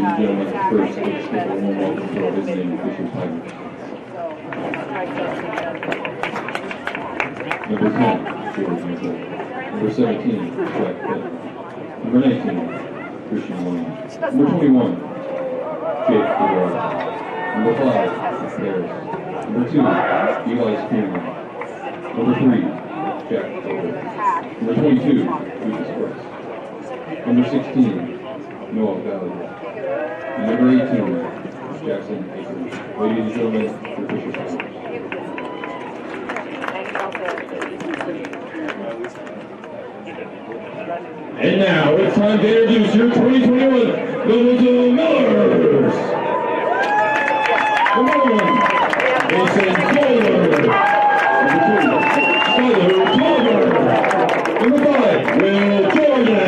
and gentlemen, first, let's give a warm welcome to our visiting Fishers Tigers. Number 10, George Mitchell. Number 17, Jack Pitt. Number 19, Christian Williams. Number 21, Jake Figueroa. Number 5, Harris. Number 2, Eli Spearman. Number 3, Jack Colbert. Number 22, Lucas Brooks. Number 16, Noah Valley. And number 18, Jackson Akers. Ladies and gentlemen, your Fishers Tigers. And now it's time to introduce your 2021 Noblesville Millers. Number 1, Mason Kohler. Number 2, Skyler Tolber. Number 5, Will Jordan.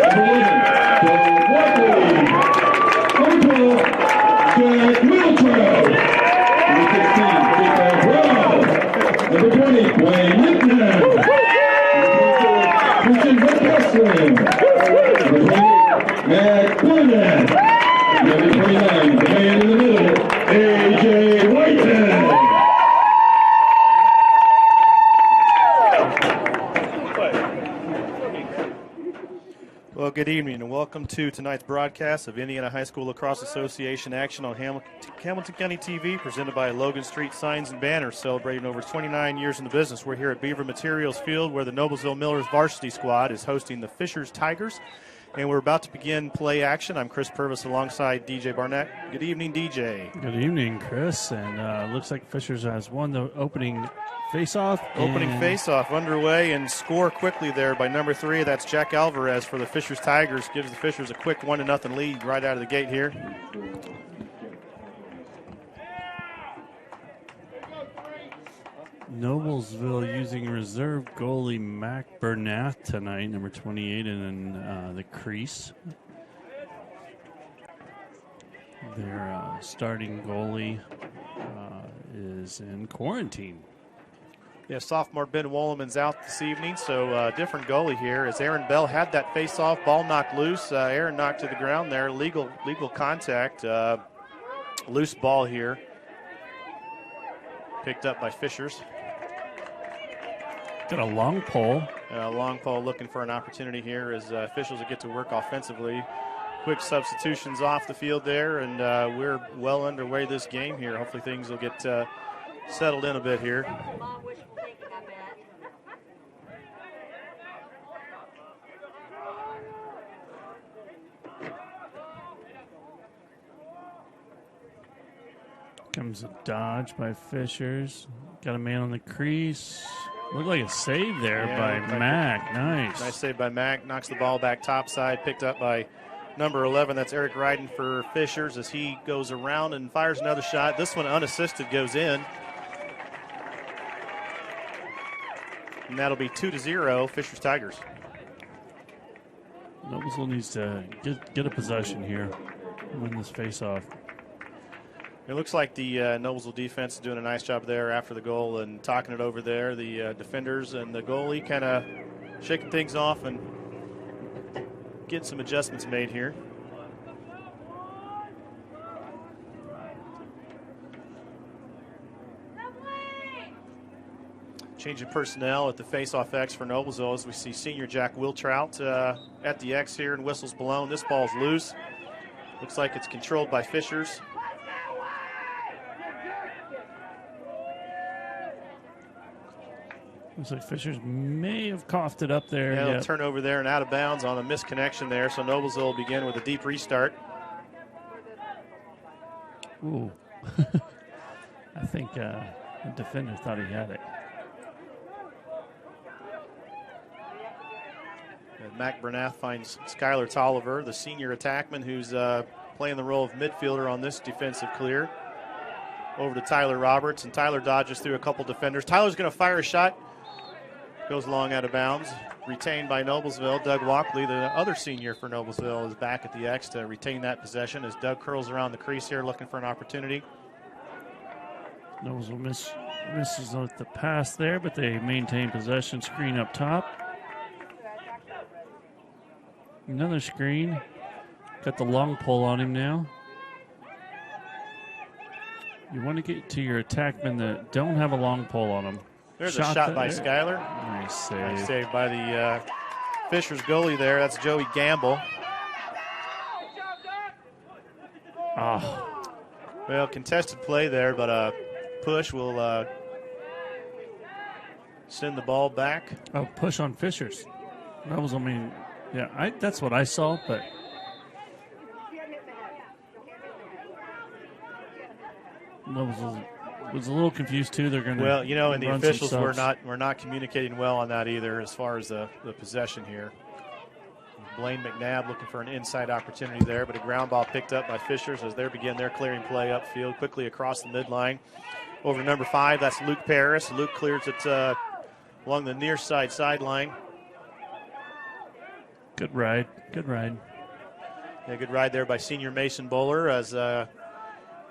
Number 11, Bill Walkley. Number 12, Jack Wiltrout. Number 16, Jacob Brown. Number 20, Wayne Whitman. Christian Westland. Number 28, Matt Burnett. Number 29, the man in the middle, A.J. Whitehead. Well, good evening and welcome to tonight's broadcast of Indiana High School Lacrosse Association action on Hamilton County TV, presented by Logan Street Signs and Banners, celebrating over 29 years in the business. We're here at Beaver Materials Field, where the Noblesville Millers varsity squad is hosting the Fishers Tigers, and we're about to begin play action. I'm Chris Purvis alongside DJ Barnett. Good evening, DJ. Good evening, Chris. And looks like Fishers has won the opening face-off. Opening face-off underway, and score quickly there by number 3. That's Jack Alvarez for the Fishers Tigers. Gives the Fishers a quick 1-0 lead right out of the gate here. Noblesville using reserve goalie Mac Bernath tonight, number 28 in the crease. Their starting goalie is in quarantine. Yeah, sophomore Ben Wolleman's out this evening, so different goalie here. As Aaron Bell had that face-off, ball knocked loose. Aaron knocked to the ground there. Legal contact. Loose ball here. Picked up by Fishers. Got a long pole. Long pole looking for an opportunity here as officials will get to work offensively. Quick substitutions off the field there, and we're well underway this game here. Hopefully things will get settled in a bit here. Comes a dodge by Fishers. Got a man on the crease. Looked like a save there by Mac. Nice. Nice save by Mac. Knocks the ball back topside. Picked up by number 11. That's Eric Ryden for Fishers as he goes around and fires another shot. This one unassisted goes in. And that'll be 2-0 Fishers Tigers. Noblesville needs to get a possession here. Win this face-off. It looks like the Noblesville defense is doing a nice job there after the goal and talking it over there. The defenders and the goalie kind of shaking things off and getting some adjustments made here. Change of personnel at the face-off X for Noblesville as we see senior Jack Wiltrout at the X here, and whistles blown. This ball's loose. Looks like it's controlled by Fishers. Looks like Fishers may have coughed it up there. Yeah, turnover there and out of bounds on a misconnection there. So Noblesville will begin with a deep restart. Ooh. I think the defender thought he had it. And Mac Bernath finds Skylar Tolliver, the senior attackman who's playing the role of midfielder on this defensive clear. Over to Tyler Roberts, and Tyler dodges through a couple defenders. Tyler's going to fire a shot. Goes long out of bounds. Retained by Noblesville. Doug Walkley, the other senior for Noblesville, is back at the X to retain that possession as Doug curls around the crease here looking for an opportunity. Noblesville misses with the pass there, but they maintain possession. Screen up top. Another screen. Got the long pole on him now. You want to get to your attackmen that don't have a long pole on them. There's a shot by Schuyler. Nice save. Nice save by the Fishers goalie there. That's Joey Gamble. Oh. Well, contested play there, but a push will send the ball back. Oh, push on Fishers. That was, that's what I saw, but was a little confused too. They're going to and the officials were not communicating well on that either as far as the possession here. Blaine McNabb looking for an inside opportunity there, but a ground ball picked up by Fishers as they begin their clearing play upfield, quickly across the midline. Over to number 5, that's Luke Paris. Luke clears it along the near side sideline. Good ride. Yeah, good ride there by senior Mason Bowler as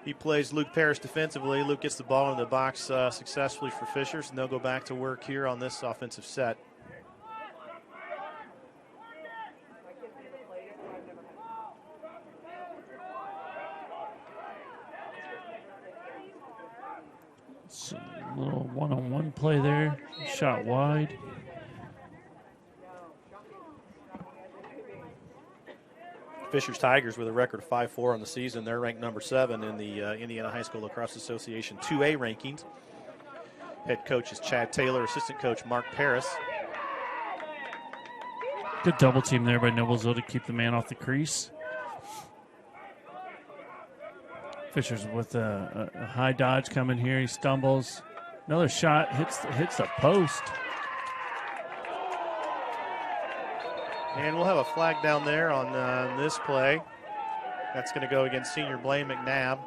he plays Luke Paris defensively. Luke gets the ball in the box successfully for Fishers, and they'll go back to work here on this offensive set. So, a little one-on-one play there. Shot wide. Fishers Tigers with a record of 5-4 on the season. They're ranked number 7 in the Indiana High School Lacrosse Association 2A rankings. Head coach is Chad Taylor, assistant coach Mark Paris. Good double team there by Noblesville to keep the man off the crease. Fishers with a high dodge coming here. He stumbles. Another shot hits the post. And we'll have a flag down there on this play. That's going to go against senior Blaine McNabb.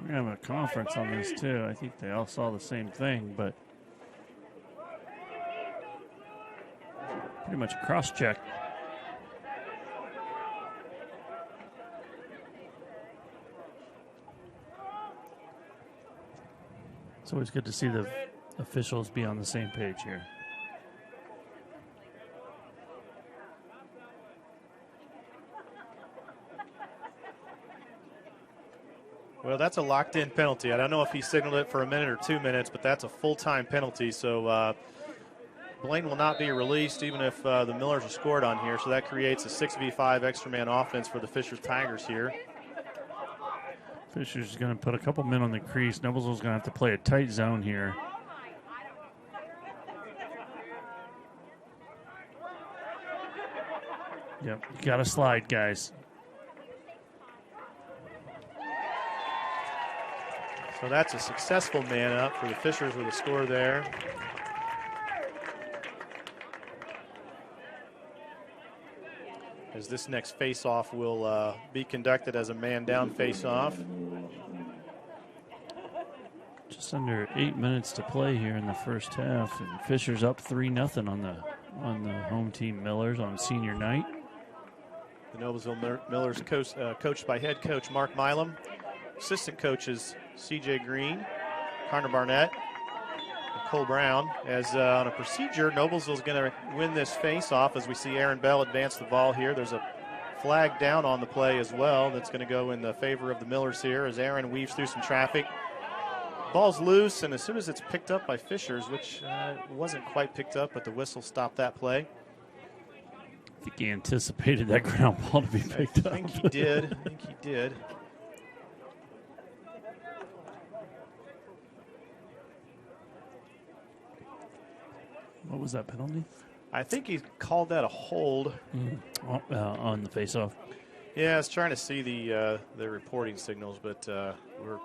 We're having a conference on this too. I think they all saw the same thing, but pretty much a cross check. It's always good to see the officials be on the same page here. Well, that's a locked-in penalty. I don't know if he signaled it for a minute or 2 minutes, but that's a full-time penalty. So Blaine will not be released even if the Millers are scored on here. So that creates a 6v5 extra man offense for the Fishers Tigers here. Fisher's going to put a couple men on the crease. Noblesville's going to have to play a tight zone here. Yep, you got to slide, guys. So that's a successful man up for the Fishers with a score there. As this next face-off will be conducted as a man-down face-off. Just under 8 minutes to play here in the first half, and Fishers up 3-0 on the home team Millers on senior night. The Noblesville Millers coached by head coach Mark Milam, assistant coaches C.J. Green, Connor Barnett, and Cole Brown. As on a procedure, Noblesville's going to win this face-off as we see Aaron Bell advance the ball here. There's a flag down on the play as well that's going to go in the favor of the Millers here as Aaron weaves through some traffic. Ball's loose, and as soon as it's picked up by Fishers, which wasn't quite picked up, but the whistle stopped that play. I think he anticipated that ground ball to be picked up. I think he did. What was that penalty? I think he called that a hold. On the face-off. Yeah, I was trying to see the reporting signals, but we're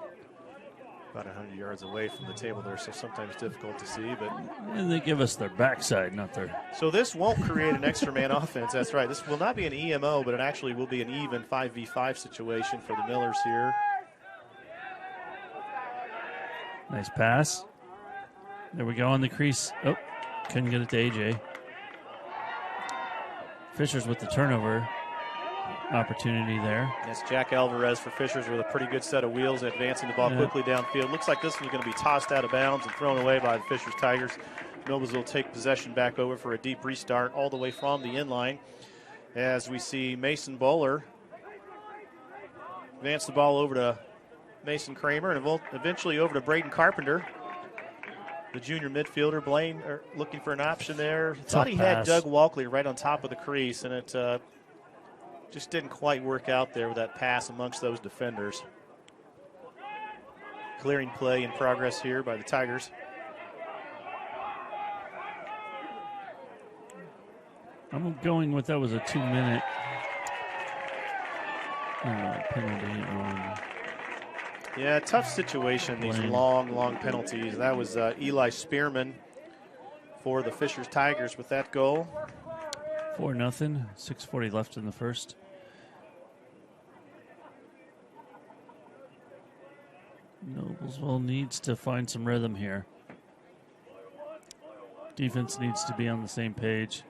about 100 yards away from the table there, so sometimes difficult to see. But and they give us their backside, not their. So this won't create an extra man offense. That's right. This will not be an EMO, but it actually will be an even 5v5 situation for the Millers here. Nice pass. There we go on the crease. Oh, couldn't get it to AJ. Fishers with the turnover opportunity there. That's Jack Alvarez for Fishers with a pretty good set of wheels, advancing the ball quickly downfield. Looks like this one's going to be tossed out of bounds and thrown away by the Fishers Tigers. Noblesville will take possession back over for a deep restart all the way from the inline. as we see Mason Bowler advance the ball over to Mason Kramer and eventually over to Braden Carpenter, the junior midfielder. Blaine looking for an option there. Thought he had Doug Walkley right on top of the crease, and it just didn't quite work out there with that pass amongst those defenders. Clearing play in progress here by the Tigers. I'm going with that was a 2-minute penalty on. Yeah, tough situation, these long penalties. That was Eli Spearman for the Fishers Tigers with that goal. 4-0, 6:40 left in the first. Noblesville needs to find some rhythm here. Defense needs to be on the same page.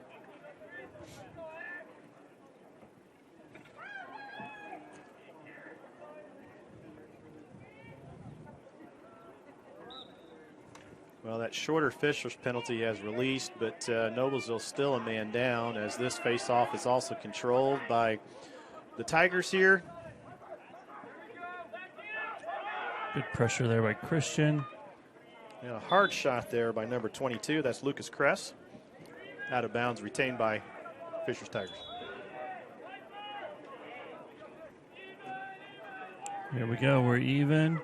Well, that shorter Fishers penalty has released, but Noblesville still a man down as this face-off is also controlled by the Tigers here. Good pressure there by Christian. And a hard shot there by number 22. That's Lucas Kress. Out of bounds, retained by Fishers Tigers. Here we go. We're even.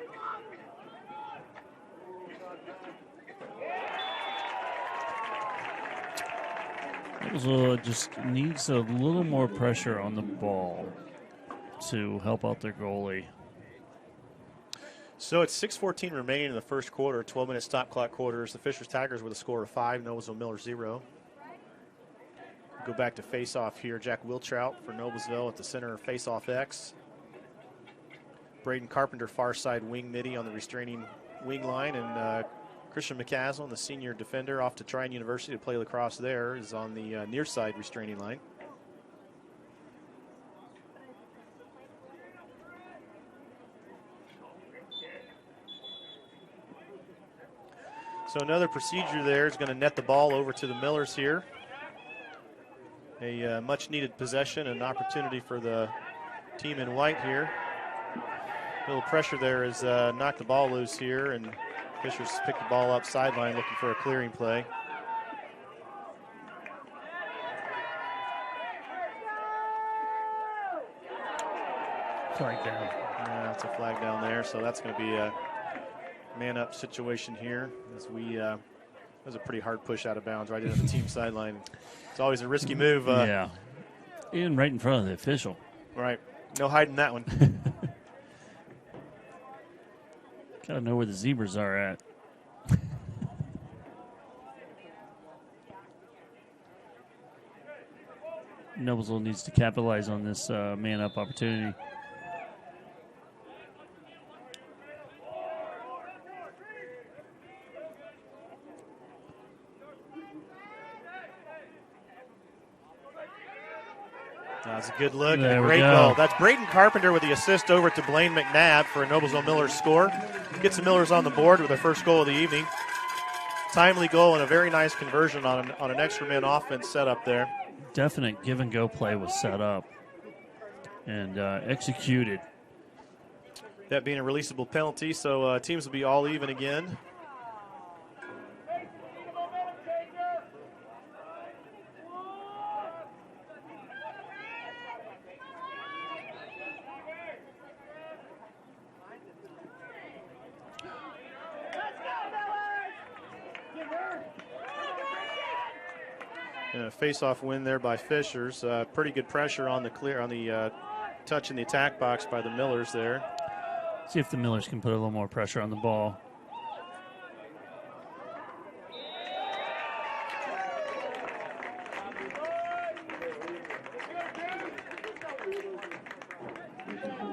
Noblesville just needs a little more pressure on the ball to help out their goalie. So it's 6:14 remaining in the first quarter, 12-minute stop clock quarters. The Fishers Tigers with a score of 5, Noblesville Miller 0. Go back to face-off here. Jack Wiltrout for Noblesville at the center of face-off X. Braden Carpenter, far side wing midi on the restraining wing line, and Christian McCaslin, the senior defender, off to Tryon University to play lacrosse there, is on the near side restraining line. So another procedure there is going to net the ball over to the Millers here. A much-needed possession and opportunity for the team in white here. A little pressure there has knocked the ball loose here, and Fishers picked the ball up sideline looking for a clearing play. Flag down. Yeah, that's a flag down there, so that's going to be a man-up situation here as we that was a pretty hard push out of bounds right into the team sideline. It's always a risky move. Yeah, and right in front of the official. Right, no hiding that one. Gotta know where the zebras are at. Noblesville needs to capitalize on this man-up opportunity. That's a good look. There And a we great go. goal. That's Braden Carpenter with the assist over to Blaine McNabb for a Noblesville Millers score. Gets the Millers on the board with their first goal of the evening. Timely goal and a very nice conversion on an extra man offense setup there. Definite give-and-go play was set up and executed. That being a releasable penalty, so teams will be all even again. And a face-off win there by Fishers. Pretty good pressure on the touch in the attack box by the Millers there. See if the Millers can put a little more pressure on the ball.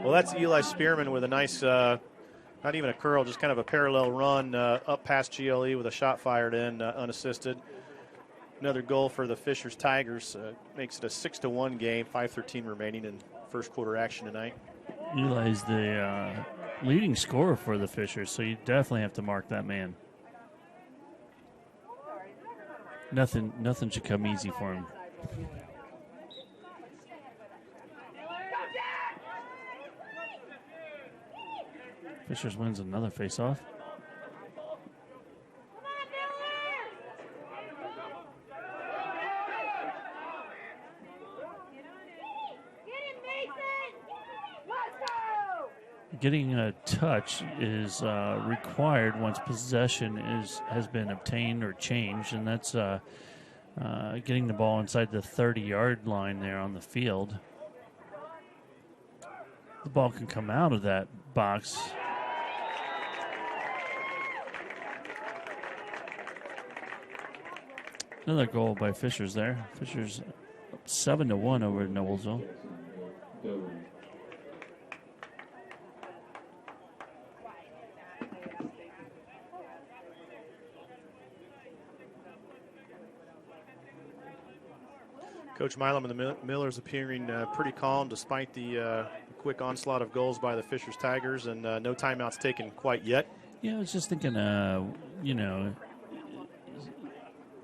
Well, that's Eli Spearman with a nice, not even a curl, just kind of a parallel run up past GLE with a shot fired in unassisted. Another goal for the Fishers Tigers makes it a 6-1 game, 5:13 remaining in first quarter action tonight. Eli's the leading scorer for the Fishers, so you definitely have to mark that man. Nothing should come easy for him. Fishers wins another face-off. Getting a touch is required once possession has been obtained or changed, and that's getting the ball inside the 30-yard line there on the field. The ball can come out of that box. Another goal by Fishers there. Fishers up 7-1 over at Noblesville. Coach Milam and the Millers appearing pretty calm despite the quick onslaught of goals by the Fishers Tigers, and no timeouts taken quite yet. Yeah, I was just thinking,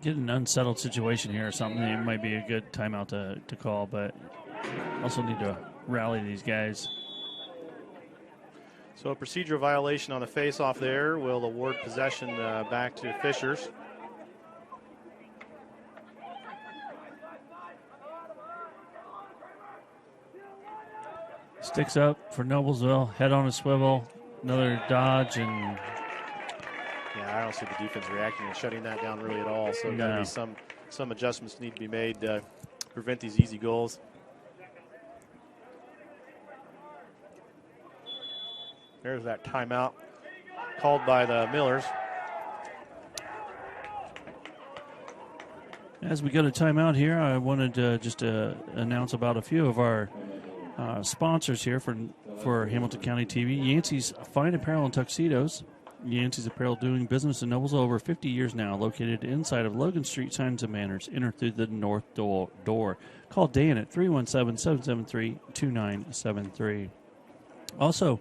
get an unsettled situation here or something. It might be a good timeout to call, but also need to rally these guys. So a procedural violation on the face-off there will award possession back to Fishers. Sticks up for Noblesville, head on a swivel, another dodge, and yeah, I don't see the defense reacting and shutting that down really at all. So got to be some adjustments need to be made to prevent these easy goals. There's that timeout called by the Millers. As we go to timeout here, I wanted to just announce about a few of our sponsors here for Hamilton County TV. Yancey's Fine Apparel and Tuxedos. Yancey's Apparel doing business in Noblesville over 50 years now, located inside of Logan Street Signs and Manners. Enter through the north door. Call Dan at 317-773-2973. Also,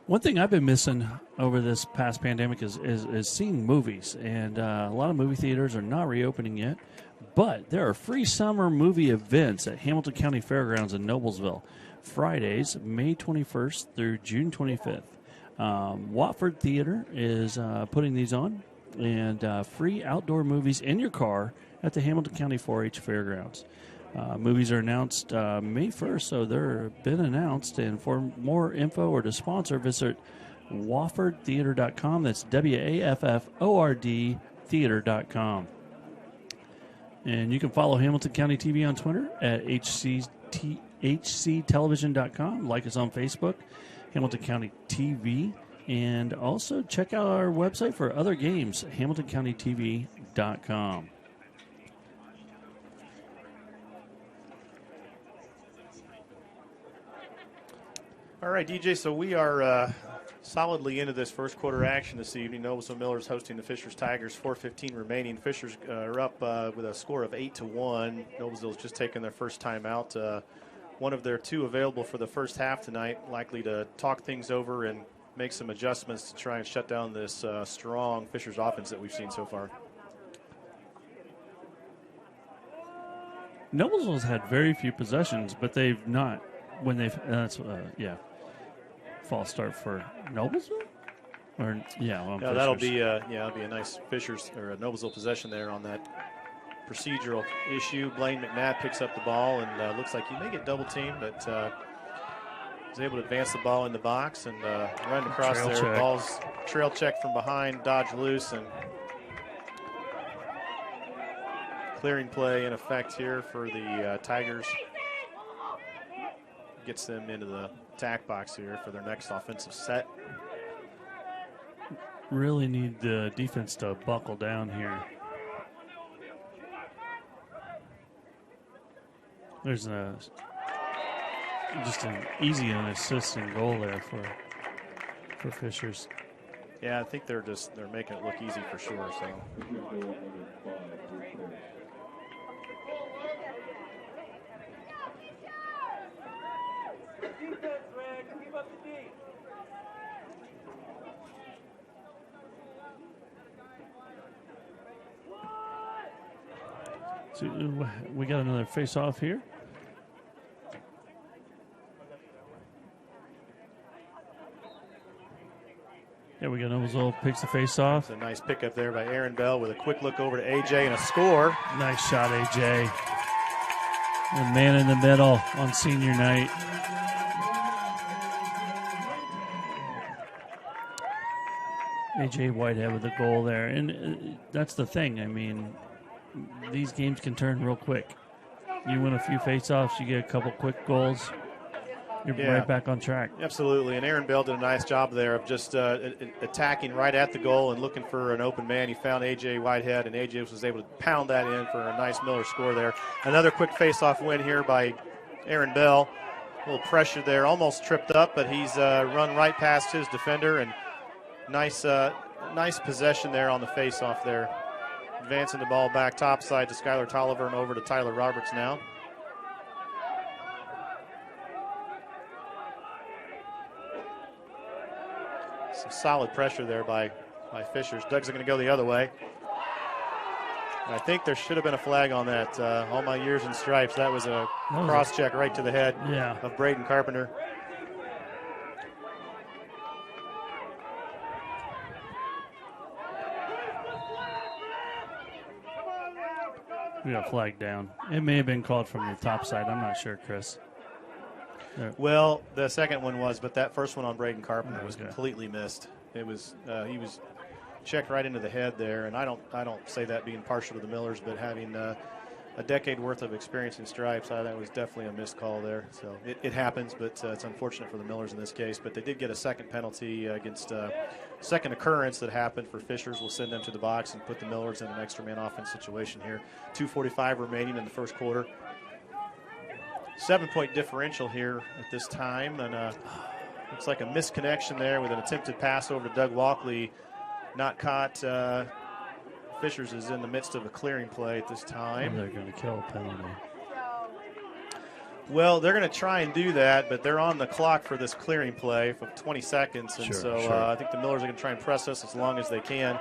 one thing I've been missing over this past pandemic is seeing movies, and a lot of movie theaters are not reopening yet. But there are free summer movie events at Hamilton County Fairgrounds in Noblesville. Fridays, May 21st through June 25th. Watford Theater is putting these on. And free outdoor movies in your car at the Hamilton County 4-H Fairgrounds. Movies are announced May 1st, so they're been announced. And for more info or to sponsor, visit WaffordTheater.com. That's WAFFORD Theater.com. And you can follow Hamilton County TV on Twitter at HCTelevision.com. Like us on Facebook, Hamilton County TV. And also check out our website for other games, HamiltonCountyTV.com. All right, DJ, so we are solidly into this first quarter action this evening. Noblesville Millers hosting the Fishers Tigers, 4:15 remaining. Fishers are up with a score of 8-1. Noblesville's just taken their first time out. One of their two available for the first half tonight, likely to talk things over and make some adjustments to try and shut down this strong Fishers offense that we've seen so far. Noblesville's had very few possessions, but they've not, when they've, false start for Noblesville? Or, that'll be a nice Fishers or a Noblesville possession there on that procedural issue. Blaine McNabb picks up the ball and looks like he may get double teamed, but is able to advance the ball in the box and run across trail there. check. Ball's trail check from behind, dodge loose, and clearing play in effect here for the Tigers. Gets them into the attack box here for their next offensive set. Really need the defense to buckle down here. There's just an easy and assisting goal there for Fishers. Yeah, I think they're making it look easy for sure. So. So we got another face-off here. we got Noblesville picks the face off. It's a nice pickup there by Aaron Bell with a quick look over to AJ and a score. Nice shot, AJ. The man in the middle on senior night. AJ Whitehead with the goal there. And that's the thing. I mean, these games can turn real quick. You win a few face-offs, you get a couple quick goals, you're right back on track. Absolutely, and Aaron Bell did a nice job there of just attacking right at the goal and looking for an open man. He found A.J. Whitehead, and A.J. was able to pound that in for a nice Miller score there. Another quick face-off win here by Aaron Bell. A little pressure there, almost tripped up, but he's run right past his defender, and nice possession there on the face-off there. Advancing the ball back topside to Skylar Tolliver and over to Tyler Roberts now. Some solid pressure there by Fishers. Doug's going to go the other way. And I think there should have been a flag on that. All my years in stripes, that was a cross-check right to the head of Braden Carpenter. We got a flag down. It may have been called from the top side. I'm not sure, Chris. There. Well, the second one was, but that first one on Braden Carpenter was completely missed. It was he was checked right into the head there, and I don't say that being partial to the Millers, but having a decade worth of experience in stripes, that was definitely a missed call there. So it happens, but it's unfortunate for the Millers in this case. But they did get a second penalty against second occurrence that happened for Fishers. Will send them to the box and put the Millers in an extra man offense situation here. 2:45 remaining in the first quarter. 7-point differential here at this time, and looks like a misconnection there with an attempted pass over to Doug Walkley, not caught. Fishers is in the midst of a clearing play at this time. They're going to kill a penalty. Well, they're going to try and do that, but they're on the clock for this clearing play for 20 seconds, and I think the Millers are going to try and press us as long as they can.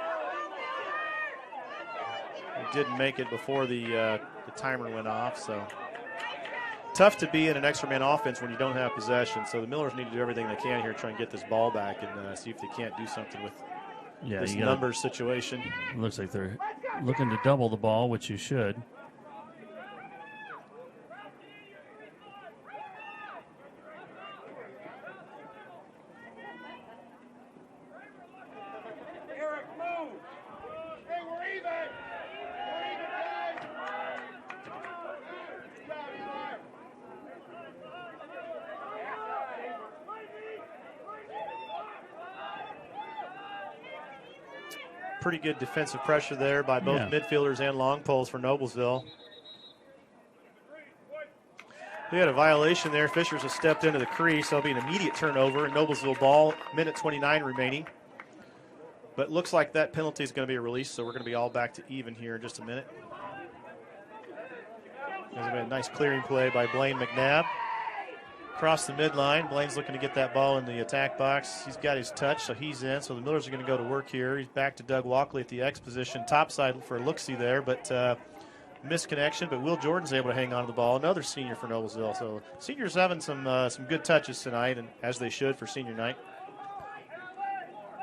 They didn't make it before the timer went off, so tough to be in an extra man offense when you don't have possession. So the Millers need to do everything they can here to try and get this ball back and see if they can't do something with this numbers situation. It looks like they're looking to double the ball, which you should. Pretty good defensive pressure there by both midfielders and long poles for Noblesville. We had a violation there. Fishers has stepped into the crease. There'll be an immediate turnover. Noblesville ball, minute 29 remaining. But looks like that penalty is going to be a release, so we're going to be all back to even here in just a minute. There's been a nice clearing play by Blaine McNabb. Across the midline, Blaine's looking to get that ball in the attack box. He's got his touch, so he's in. So the Millers are going to go to work here. He's back to Doug Walkley at the X position, topside for a look-see there, but misconnection. But Will Jordan's able to hang on to the ball. Another senior for Noblesville. So seniors having some good touches tonight, and as they should for senior night.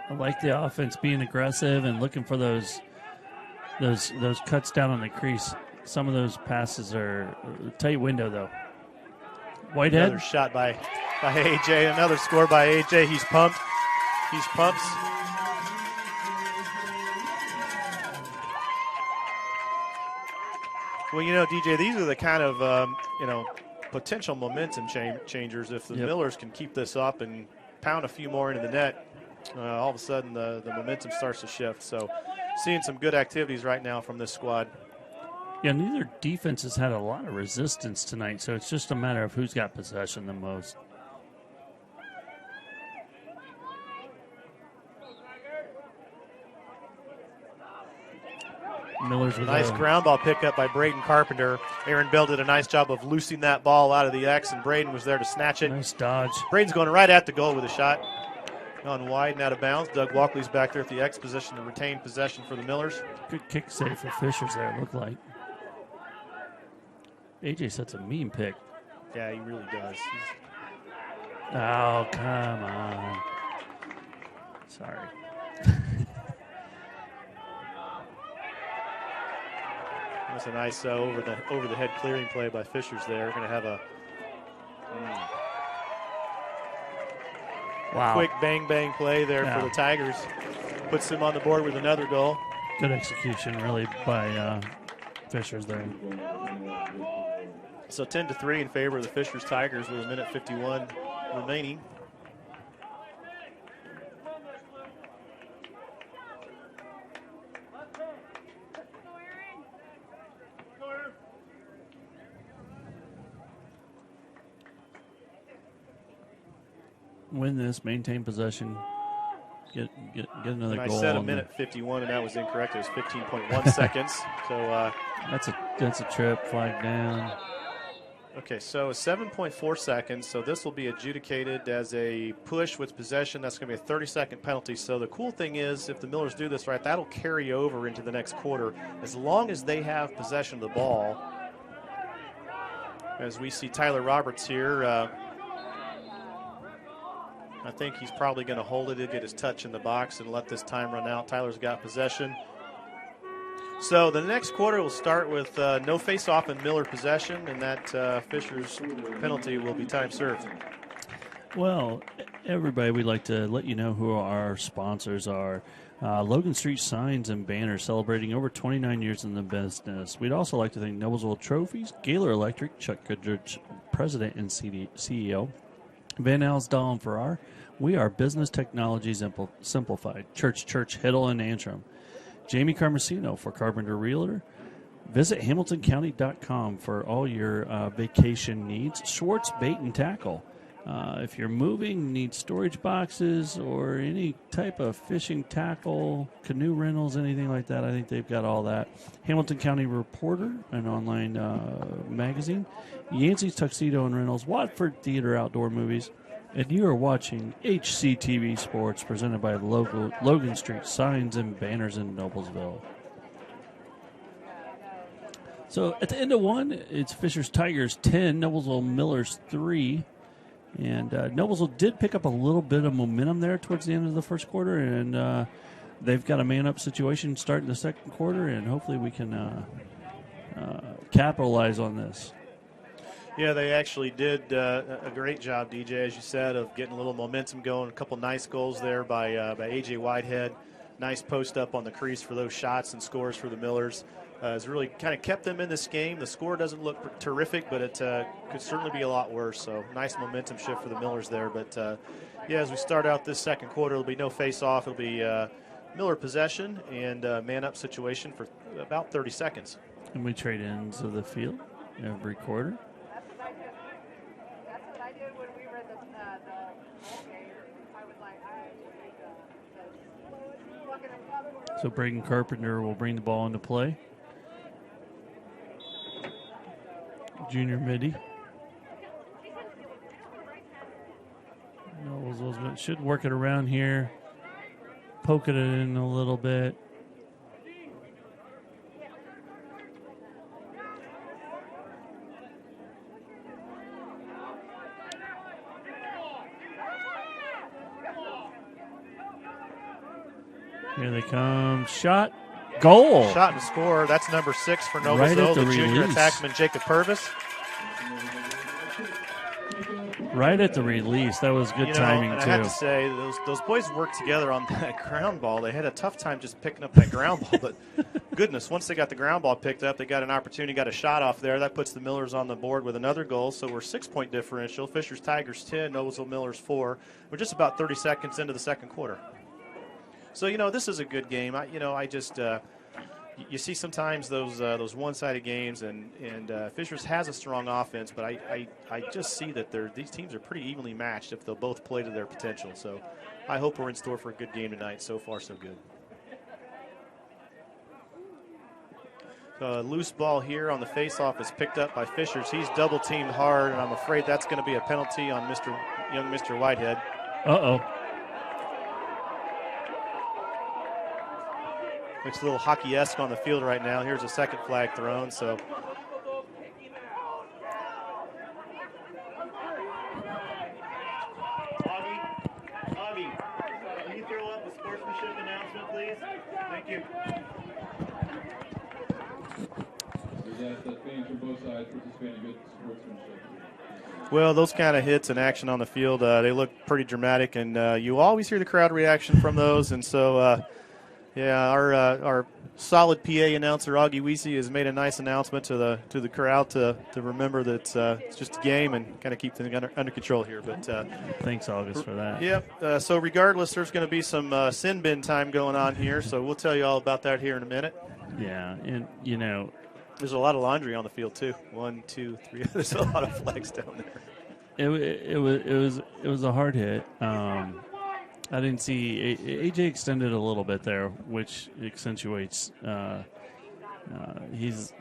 I like the offense being aggressive and looking for those cuts down on the crease. Some of those passes are a tight window, though. Whitehead. Another shot by AJ. Another score by AJ. He's pumped. He's pumped. Well, DJ, these are the kind of, potential momentum changers. If the Millers can keep this up and pound a few more into the net, all of a sudden the momentum starts to shift. So seeing some good activities right now from this squad. Yeah, neither defense has had a lot of resistance tonight, so it's just a matter of who's got possession the most. Millers with nice ground ball pickup by Braden Carpenter. Aaron Bell did a nice job of loosing that ball out of the X, and Braden was there to snatch it. Nice dodge. Braden's going right at the goal with a shot. Gone wide and out of bounds. Doug Walkley's back there at the X position to retain possession for the Millers. Good kick save for Fishers there, it looked like. AJ sets a mean pick. Yeah, he really does. Oh, come on. Sorry. That's a nice over the head clearing play by Fishers there. Going to have a quick bang play there for the Tigers. Puts them on the board with another goal. Good execution, really, by Fishers there. So 10-3 in favor of the Fishers Tigers with 1:51 remaining. Win this, maintain possession, get another And goal. I said 1:51, and that was incorrect. It was 15.1 seconds. So that's a trip, flag down. Okay, so 7.4 seconds. So this will be adjudicated as a push with possession. That's going to be a 30-second penalty. So the cool thing is, if the Millers do this right, that'll carry over into the next quarter as long as they have possession of the ball. As we see Tyler Roberts here. I think he's probably going to hold it. He'll get his touch in the box and let this time run out. Tyler's got possession. So the next quarter will start with no face-off and Miller possession, and that Fisher's penalty will be time served. Well, everybody, we'd like to let you know who our sponsors are. Logan Street Signs and Banners, celebrating over 29 years in the business. We'd also like to thank Noblesville Trophies, Gaylor Electric, Chuck Goodrich, President and CEO, Van Alsdahl and Farrar. We are Business Technology Simplified. Church, Hiddle, and Antrim. Jamie Carmesino for Carpenter Realtor. Visit HamiltonCounty.com for all your vacation needs. Schwartz Bait and Tackle. If you're moving, need storage boxes or any type of fishing tackle, canoe rentals, anything like that, I think they've got all that. Hamilton County Reporter, an online magazine. Yancey's Tuxedo and Rentals. Watford Theater Outdoor Movies. And you are watching HCTV Sports, presented by Logan Street Signs and Banners in Noblesville. So at the end of one, it's Fishers Tigers 10, Noblesville Millers 3. And Noblesville did pick up a little bit of momentum there towards the end of the first quarter, and they've got a man-up situation starting the second quarter, and hopefully we can capitalize on this. Yeah, they actually did a great job, DJ, as you said, of getting a little momentum going. A couple nice goals there by A.J. Whitehead. Nice post up on the crease for those shots and scores for the Millers. Has really kind of kept them in this game. The score doesn't look terrific, but it could certainly be a lot worse. So nice momentum shift for the Millers there. But, yeah, as we start out this second quarter, it'll be no face-off. It'll be Miller possession and man-up situation for about 30 seconds. And we trade ends of the field every quarter. So Braden Carpenter will bring the ball into play. Junior midi. Noblesville should work it around here. Poke it in a little bit. Here they come. Shot. Goal. Shot and score. That's number 6 for Noblesville, Right at the junior release. attackman Jacob Purvis. Right at the release. That was good timing, and too. I have to say, those boys worked together on that ground ball. They had a tough time just picking up that ground ball, but goodness, once they got the ground ball picked up, they got an opportunity, got a shot off there. That puts the Millers on the board with another goal, so we're 6-point differential. Fishers Tigers 10, Noblesville Millers 4. We're just about 30 seconds into the second quarter. So, this is a good game. You see sometimes those one-sided games, and Fishers has a strong offense, but I just see that these teams are pretty evenly matched if they'll both play to their potential. So I hope we're in store for a good game tonight. So far, so good. Loose ball here on the faceoff is picked up by Fishers. He's double-teamed hard, and I'm afraid that's going to be a penalty on young Mr. Whitehead. Uh-oh. Looks a little hockey-esque on the field right now. Here's a second flag thrown. So Augie, can you throw up a sportsmanship announcement, please? Thank you. that fans from both sides participate in good sportsmanship. Well, those kind of hits and action on the field, they look pretty dramatic, and you always hear the crowd reaction from those. And so, our solid PA announcer Augie Weesey has made a nice announcement to the crowd to remember that it's just a game and kind of keep things under control here. But thanks, August, for that. Yep. So regardless, there's going to be some sin bin time going on here. So we'll tell you all about that here in a minute. Yeah, and there's a lot of laundry on the field too. 1, 2, 3. There's a lot of flags down there. It was a hard hit. I didn't see AJ extended a little bit there, which accentuates. He's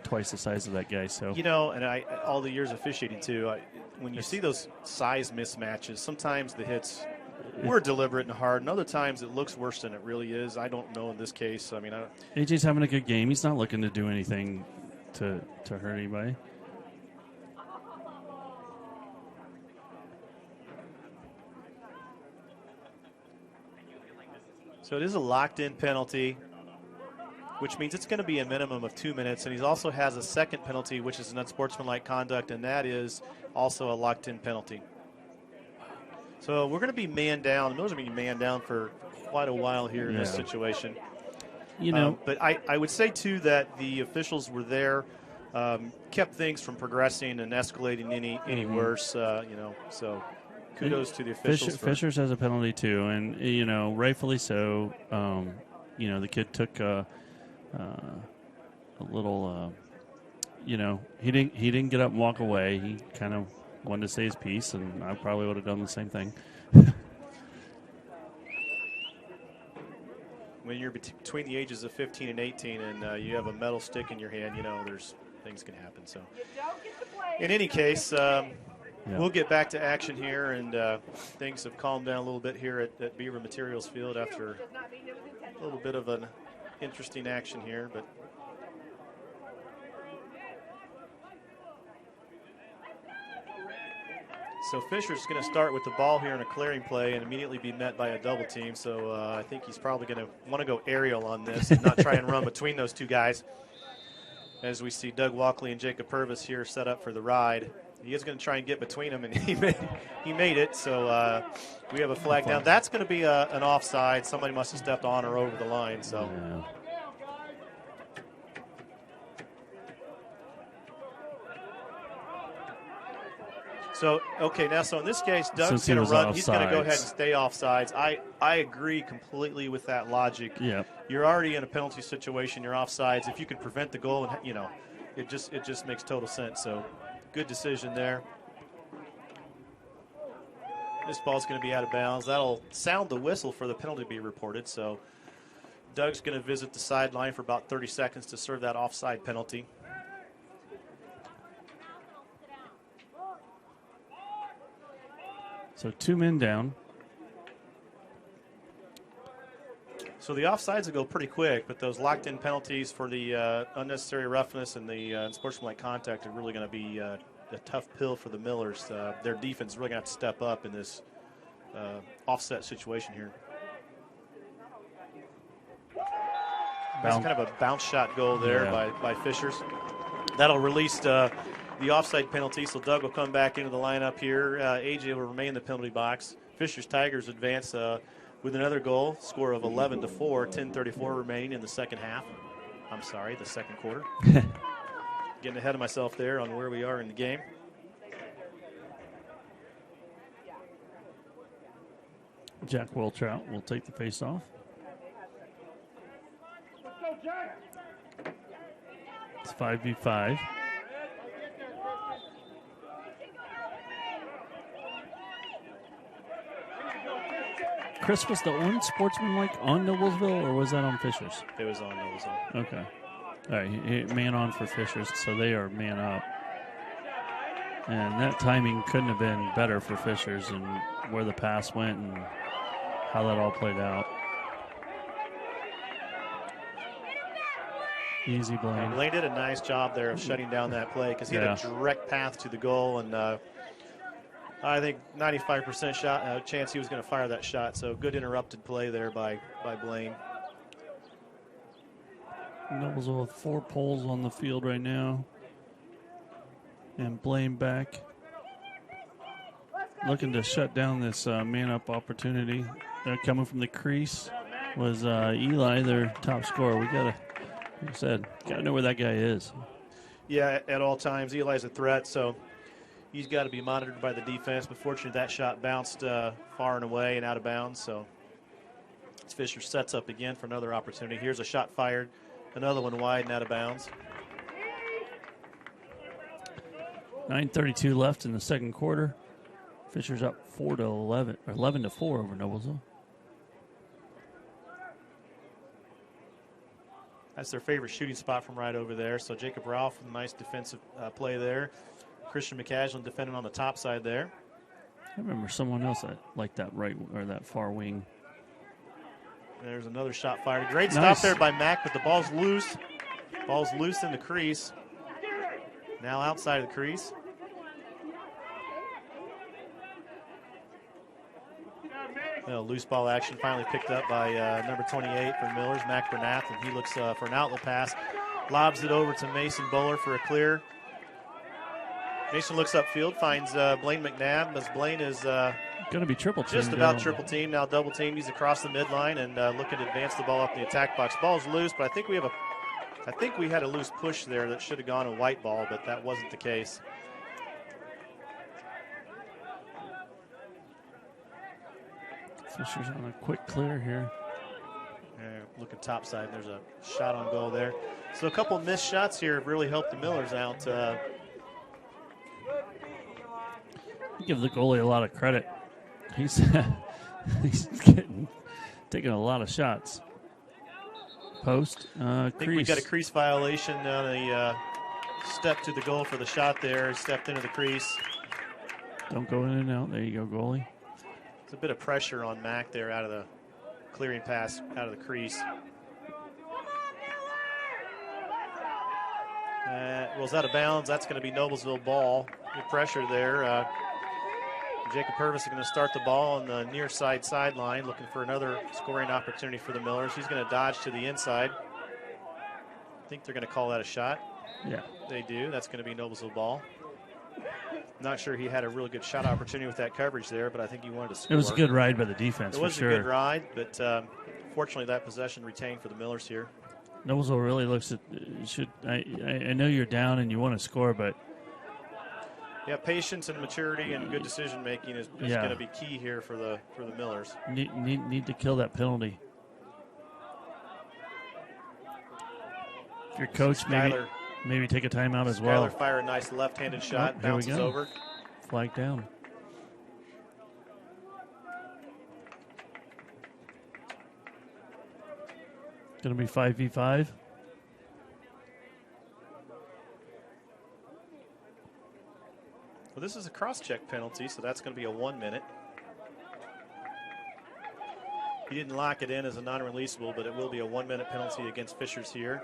twice the size of that guy. So and all the years officiating too. When you see those size mismatches, sometimes the hits were deliberate and hard, and other times it looks worse than it really is. I don't know in this case. I mean, AJ's having a good game. He's not looking to do anything to hurt anybody. So it is a locked-in penalty, which means it's going to be a minimum of 2 minutes, and he also has a second penalty, which is an unsportsmanlike conduct, and that is also a locked-in penalty. So we're going to be man down. The Millers are going to be man down for quite a while here in this situation. But I would say, too, that the officials were there, kept things from progressing and escalating any worse, so kudos to the officials. Fishers has a penalty, too, and, rightfully so. The kid took a little, he didn't get up and walk away. He kind of wanted to say his piece, and I probably would have done the same thing. When you're between the ages of 15 and 18 and you have a metal stick in your hand, there's things can happen. So in any case, we'll get back to action here, and things have calmed down a little bit here at Beaver Materials Field after a little bit of an interesting action here. But so Fisher's going to start with the ball here in a clearing play and immediately be met by a double team. So I think he's probably going to want to go aerial on this and not try and run between those two guys. As we see Doug Walkley and Jacob Purvis here set up for the ride. He is going to try and get between them, and he made it. So we have a flag down. That's going to be an offside. Somebody must have stepped on or over the line. So. Yeah. So, so in this case, Doug's going to run. He's going to go ahead and stay offsides. I agree completely with that logic. Yeah. You're already in a penalty situation. You're offsides. If you can prevent the goal, it just makes total sense. So, good decision there. This ball's going to be out of bounds. That'll sound the whistle for the penalty to be reported. So, Doug's going to visit the sideline for about 30 seconds to serve that offside penalty. So 2 men down. So the offsides will go pretty quick, but those locked-in penalties for the unnecessary roughness and the unsportsmanlike contact are really going to be a tough pill for the Millers. Their defense is really going to have to step up in this offset situation here. That's kind of a bounce shot goal there by Fishers. That'll release the offside penalty, so Doug will come back into the lineup here. AJ will remain in the penalty box. Fisher's Tigers advance with another goal, score of 11-4, 10:34 remaining in the second half. I'm sorry, the second quarter. Getting ahead of myself there on where we are in the game. Jack Wiltrout will take the face-off. It's 5v5. Chris, was the unsportsmanlike on Noblesville, or was that on Fishers? It was on Noblesville. Okay. All right, man on for Fishers, so they are man up. And that timing couldn't have been better for Fishers and where the pass went and how that all played out. Easy, Blaine. Blaine did a nice job there of shutting down that play because he had a direct path to the goal, and I think 95% shot chance he was going to fire that shot. So good interrupted play there by Blaine. Noblesville with 4 poles on the field right now. And Blaine back. Looking to shut down this man-up opportunity. They're coming from the crease. Was Eli their top scorer. We got to, like I said, got to know where that guy is. Yeah, at all times. Eli's a threat, so he's got to be monitored by the defense. But fortunately, that shot bounced far and away and out of bounds. So Fisher sets up again for another opportunity. Here's a shot fired. Another one wide and out of bounds. 9:32 left in the second quarter. Fisher's up 4-11 or 11-4 over Noblesville. That's their favorite shooting spot from right over there. So Jacob Ralph with a nice defensive play there. Christian McCaslin defending on the top side there. I remember someone else that liked that right or that far wing. There's another shot fired. Great Nice. stop there by Mack, but the ball's loose. Ball's loose in the crease. Now outside of the crease. Loose ball action finally picked up by number 28 for Millers, Mac Bernath, and he looks for an outlet pass. Lobs it over to Mason Bowler for a clear. Mason looks upfield, finds Blaine McNabb, as Blaine is Going to be triple teamed. just about triple team, now double teamed. He's across the midline and looking to advance the ball up in the attack box. Ball's loose, but I think we had a loose push there that should have gone a white ball, but that wasn't the case. Fisher's on a quick clear here. Looking topside, there's a shot on goal there. So a couple missed shots here have really helped the Millers out. Give the goalie a lot of credit. He's taking a lot of shots. Post, I think we crease. got a crease violation on a step to the goal for the shot there. Stepped into the crease. Don't go in and out. There you go, goalie. It's a bit of pressure on Mack there out of the clearing pass out of the crease. Rolls out of bounds. That's going to be Noblesville ball. Good pressure there. Jacob Purvis is going to start the ball on the near side sideline, looking for another scoring opportunity for the Millers. He's going to dodge to the inside. I think they're going to call that a shot. Yeah. They do. That's going to be Noblesville ball. Not sure he had a really good shot opportunity with that coverage there, but I think he wanted to score. It was a good ride by the defense, It for was sure. a good ride, but fortunately that possession retained for the Millers here. Noblesville really looks at I know you're down and you want to score, but Yeah, patience and maturity and good decision making is going to be key here for the Millers. need to kill that penalty. If your coach maybe take a timeout as well. Skyler fire a nice left-handed shot, Here we bounces go. over. Flag down. Going to be 5v5. Well, this is a cross-check penalty, so that's going to be a 1 minute. He didn't lock it in as a non-releasable, but it will be a 1 minute penalty against Fishers here.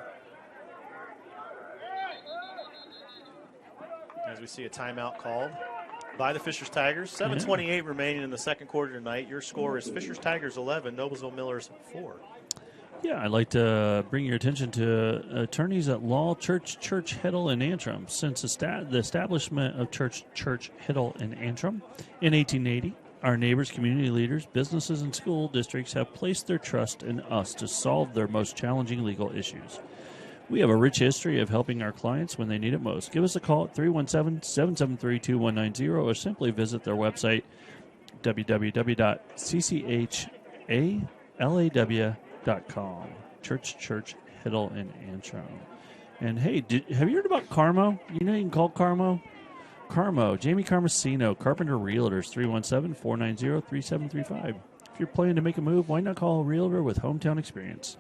As we see a timeout called by the Fishers Tigers. 7:28 remaining in the second quarter tonight. Your score is Fishers Tigers 11, Noblesville Millers 4. Yeah, I'd like to bring your attention to attorneys at law, Church, Hiddle, and Antrim. Since the establishment of Church, Hiddle, and Antrim in 1880, our neighbors, community leaders, businesses, and school districts have placed their trust in us to solve their most challenging legal issues. We have a rich history of helping our clients when they need it most. Give us a call at 317-773-2190 or simply visit their website, www.cchalaw.com. Church, Hiddle, and Antrim. And hey, have you heard about Carmo? You know you can call Carmo? Carmo, Jamie Carmesino, Carpenter Realtors, 317-490-3735. If you're planning to make a move, why not call a realtor with hometown experience?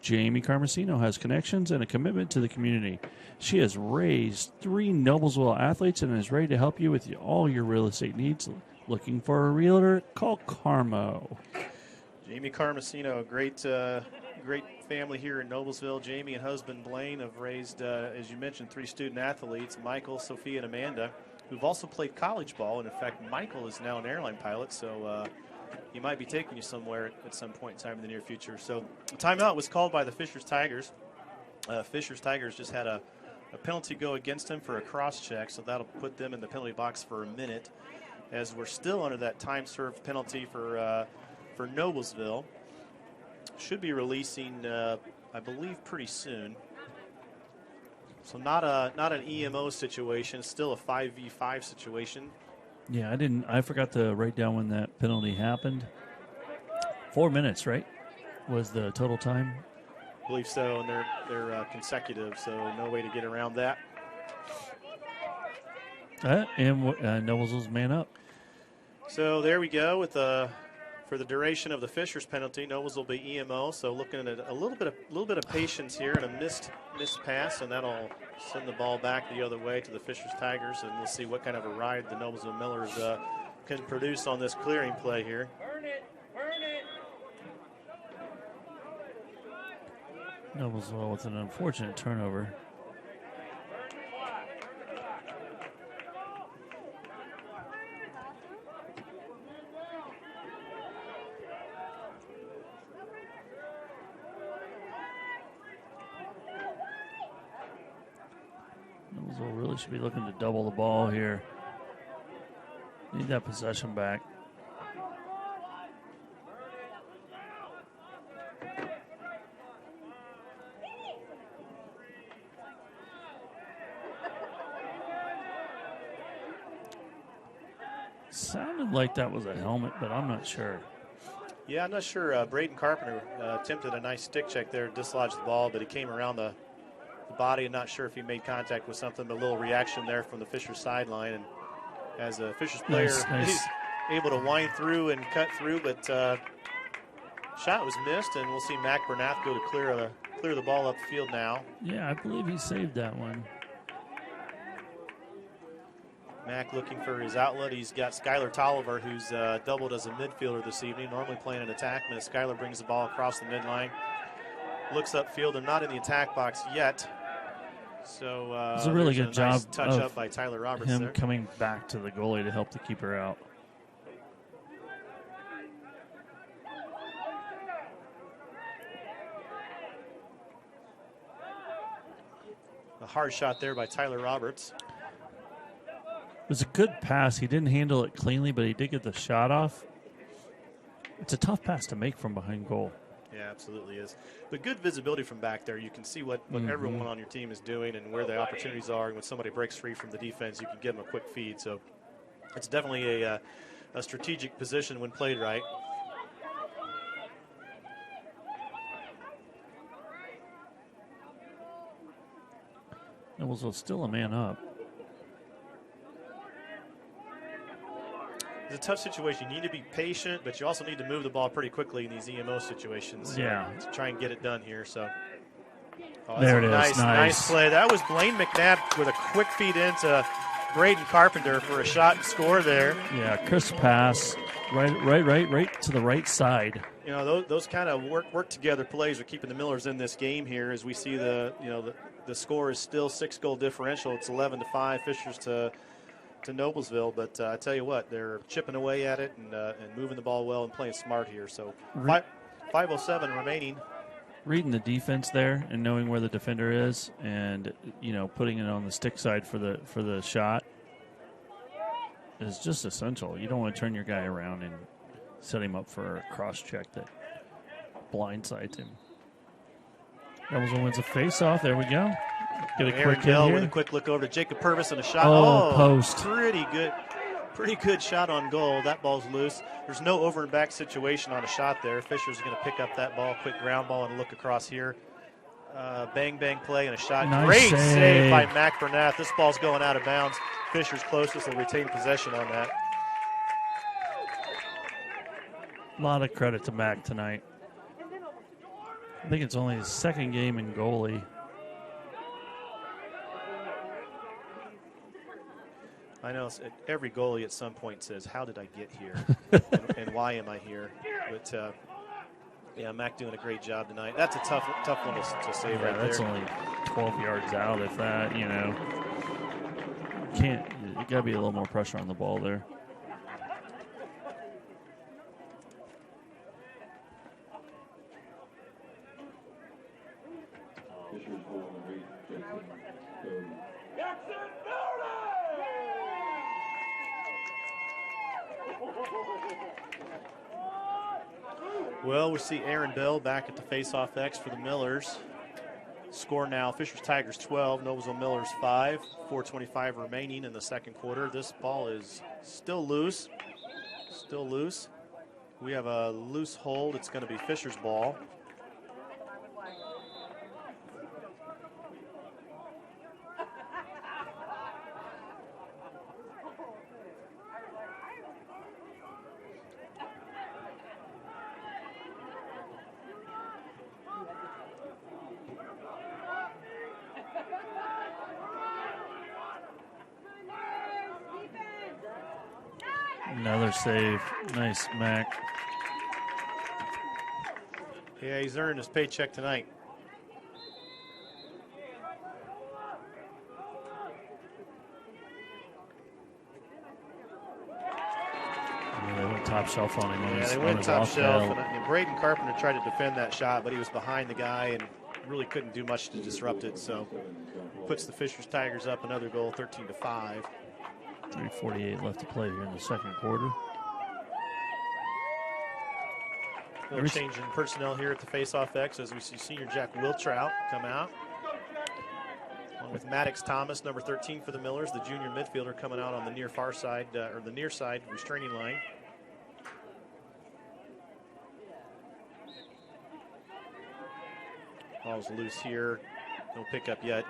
Jamie Carmesino has connections and a commitment to the community. She has raised 3 Noblesville athletes and is ready to help you with all your real estate needs. Looking for a realtor? Call Carmo. Jamie Carmesino, great family here in Noblesville. Jamie and husband Blaine have raised, as you mentioned, 3 student athletes, Michael, Sophia, and Amanda, who've also played college ball. And in fact, Michael is now an airline pilot, so he might be taking you somewhere at some point in time in the near future. So the timeout was called by the Fishers Tigers. Fisher's Tigers just had a penalty go against him for a cross-check, so that'll put them in the penalty box for a minute, as we're still under that time-served penalty for Noblesville. Should be releasing, I believe, pretty soon. So not an EMO situation, still a 5v5 situation. Yeah, I forgot to write down when that penalty happened. 4 minutes, right? Was the total time? I believe so, and they're consecutive, so no way to get around that. And Noblesville's man up. So there we go with for the duration of the Fishers penalty. Nobles will be EMO, so looking at a little bit of patience here and a missed pass, and that'll send the ball back the other way to the Fishers Tigers, and we'll see what kind of a ride the Noblesville Millers can produce on this clearing play here. Noblesville with an unfortunate turnover. Noblesville really should be looking to double the ball here. Need that possession back. Sounded like that was a helmet, but I'm not sure. Yeah, I'm not sure. Braden Carpenter attempted a nice stick check there, dislodged the ball, but he came around the body. I'm not sure if he made contact with something, but a little reaction there from the Fishers sideline. And as a Fishers player, he's able to wind through and cut through, but shot was missed, and we'll see Mac Bernath go to clear the ball up the field now. Yeah, I believe he saved that one. Mac looking for his outlet. He's got Skylar Tolliver, who's doubled as a midfielder this evening, normally playing an attackman. Skylar brings the ball across the midline. Looks upfield. They're not in the attack box yet. So it's a really good job nice touch up by Tyler Roberts him there. Coming back to the goalie to help the keeper out. A hard shot there by Tyler Roberts. It was a good pass. He didn't handle it cleanly, but he did get the shot off. It's a tough pass to make from behind goal. Yeah, absolutely is. But good visibility from back there. You can see what everyone on your team is doing and where the opportunities are. And when somebody breaks free from the defense, you can give them a quick feed. So it's definitely a strategic position when played right. Noblesville still a man up. It's a tough situation. You need to be patient, but you also need to move the ball pretty quickly in these EMO situations. Yeah. To try and get it done here. So there it is. Nice play. That was Blaine McNabb with a quick feed into Braden Carpenter for a shot and score there. Yeah, crisp pass, right to the right side. You know, those kind of work together plays are keeping the Millers in this game here. As we see the score is still 6-goal differential. It's 11-5 Fishers to Noblesville, but I tell you what, they're chipping away at it and moving the ball well and playing smart here. So 5:07 remaining. Reading the defense there and knowing where the defender is, and putting it on the stick side for the shot is just essential. You don't want to turn your guy around and set him up for a cross check that blindsides him. Noblesville wins a face-off. There we go. Get a Aaron quick Dell hit with here. a quick look over to Jacob Purvis and a shot. Post. Pretty good shot on goal. That ball's loose. There's no over and back situation on a shot there. Fisher's going to pick up that ball, quick ground ball, and look across here. Bang play and a shot. Nice Great save by save. Mac Bernath. This ball's going out of bounds. Fisher's closest will retain possession on that. A lot of credit to Mac tonight. I think it's only his second game in goalie. I know every goalie at some point says, how did I get here? and why am I here? But, Mac doing a great job tonight. That's a tough one to save right that's there. only 12 yards out, if that, you got to be a little more pressure on the ball there. Fisher's goal and rate Jackson Cody. Well, we see Aaron Bell back at the face-off X for the Millers. Score now, Fishers Tigers 12, Noblesville Millers 5, 4:25 remaining in the second quarter. This ball is still loose. Still loose. We have a loose hold. It's going to be Fisher's ball. Another save. Nice, Mac. Yeah, he's earned his paycheck tonight. Yeah, they went top shelf on him. Yeah, they went top shelf. And Braden Carpenter tried to defend that shot, but he was behind the guy and really couldn't do much to disrupt it. So puts the Fishers Tigers up another goal, 13-5. 3:48 left to play here in the second quarter. Little change in personnel here at the face-off X as we see senior Jack Wiltrout come out. Along with Maddox Thomas, number 13 for the Millers, the junior midfielder coming out on the near far side, or the near side restraining line. Ball's loose here. No pickup yet.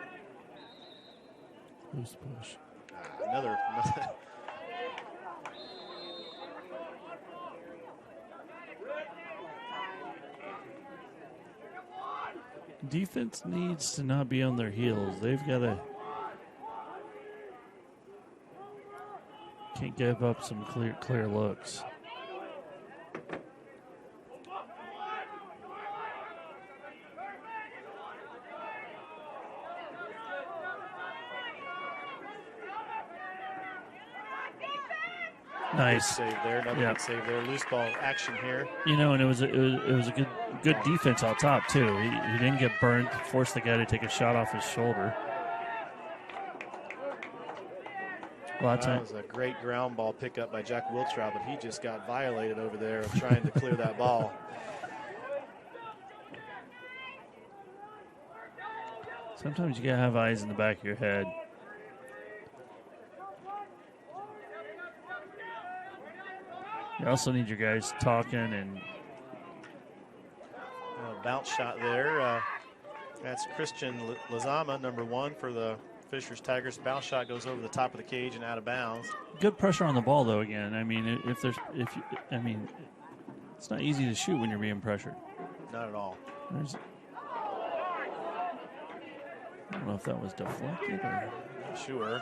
Loose push. Another. Defense needs to not be on their heels. They've got to. Can't give up some clear looks. Nice Good save there. Another good save there. Loose ball action here. You know, and it was a good defense out top too. He didn't get burned. Forced the guy to take a shot off his shoulder. That was a great ground ball pickup by Jack Wiltrout, but he just got violated over there trying to clear that ball. Sometimes you gotta have eyes in the back of your head. You also need your guys talking and bounce shot there. That's Christian Lazama, number 1 for the Fishers Tigers. Bounce shot goes over the top of the cage and out of bounds. Good pressure on the ball, though. Again, I mean, it's not easy to shoot when you're being pressured. Not at all. I don't know if that was deflected or. Not sure.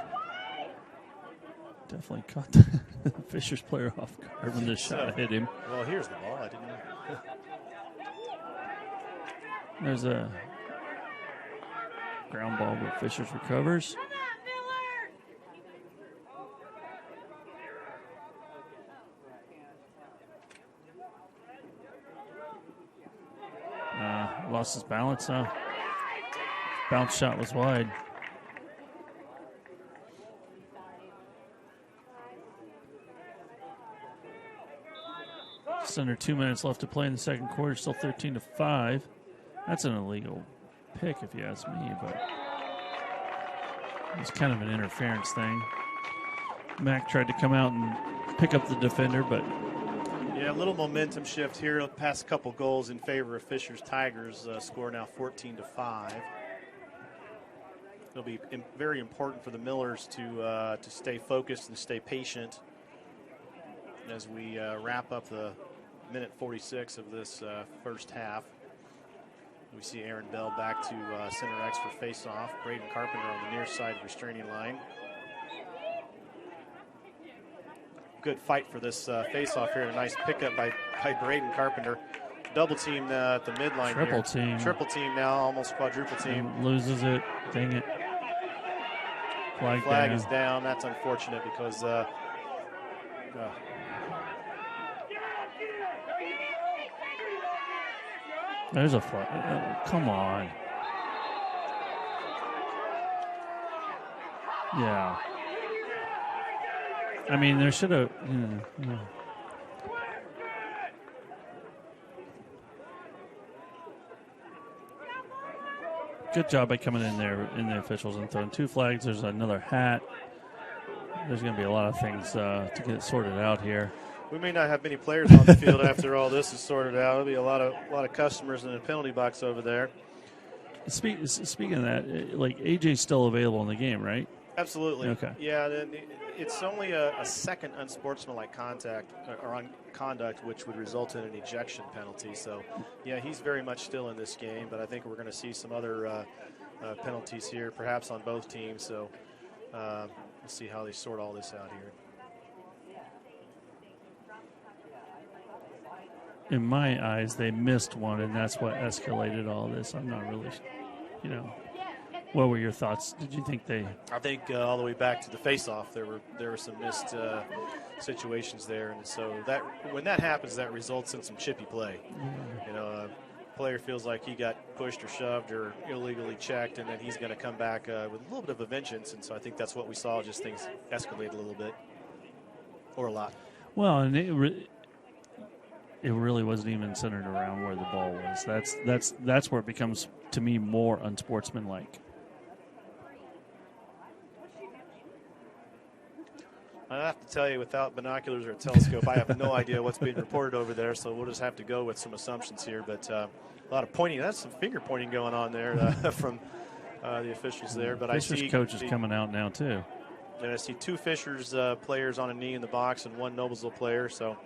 Definitely caught the Fishers player off guard when the shot hit him. Well, here's the ball. I didn't know. There's a ground ball, but Fishers recovers. Lost his balance. Bounce shot was wide. Just under 2 minutes left to play in the second quarter. Still 13-5. That's an illegal pick, if you ask me, but it's kind of an interference thing. Mac tried to come out and pick up the defender, but yeah, a little momentum shift here. Past couple goals in favor of Fishers Tigers. Score now 14-5. It'll be very important for the Millers to stay focused and stay patient as we wrap up the minute 46 of this first half. We see Aaron Bell back to center X for face-off. Braden Carpenter on the near side restraining line. Good fight for this face-off here. A nice pickup by Braden Carpenter. Double team at the midline. Triple team now, almost quadruple team. And loses it. Dang it. Flag is down. That's unfortunate because there's a flag. Come on. Yeah. I mean, there should have. Yeah. Good job by coming in there in the officials and throwing 2 flags. There's another hat. There's going to be a lot of things to get sorted out here. We may not have many players on the field after all this is sorted out. There'll be a lot of customers in the penalty box over there. Speaking of that, like AJ's still available in the game, right? Absolutely. Okay. Yeah, it's only a second unsportsmanlike contact or conduct, which would result in an ejection penalty. So, yeah, he's very much still in this game, but I think we're going to see some other penalties here, perhaps on both teams. So, we'll see how they sort all this out here. In my eyes, they missed one, and that's what escalated all this. I'm not really, What were your thoughts? Did you think they? I think all the way back to the face-off, there were some missed situations there, and so that when that happens, that results in some chippy play. A player feels like he got pushed or shoved or illegally checked, and then he's going to come back with a little bit of a vengeance. And so I think that's what we saw. Just things escalate a little bit, or a lot. Well, and it really wasn't even centered around where the ball was. That's where it becomes, to me, more unsportsmanlike. I have to tell you, without binoculars or a telescope, I have no idea what's being reported over there, so we'll just have to go with some assumptions here. But a lot of pointing. That's some finger pointing going on there from the officials there. But Fisher's I see coach is coming out now, too. And I see 2 Fishers players on a knee in the box and 1 Noblesville player. So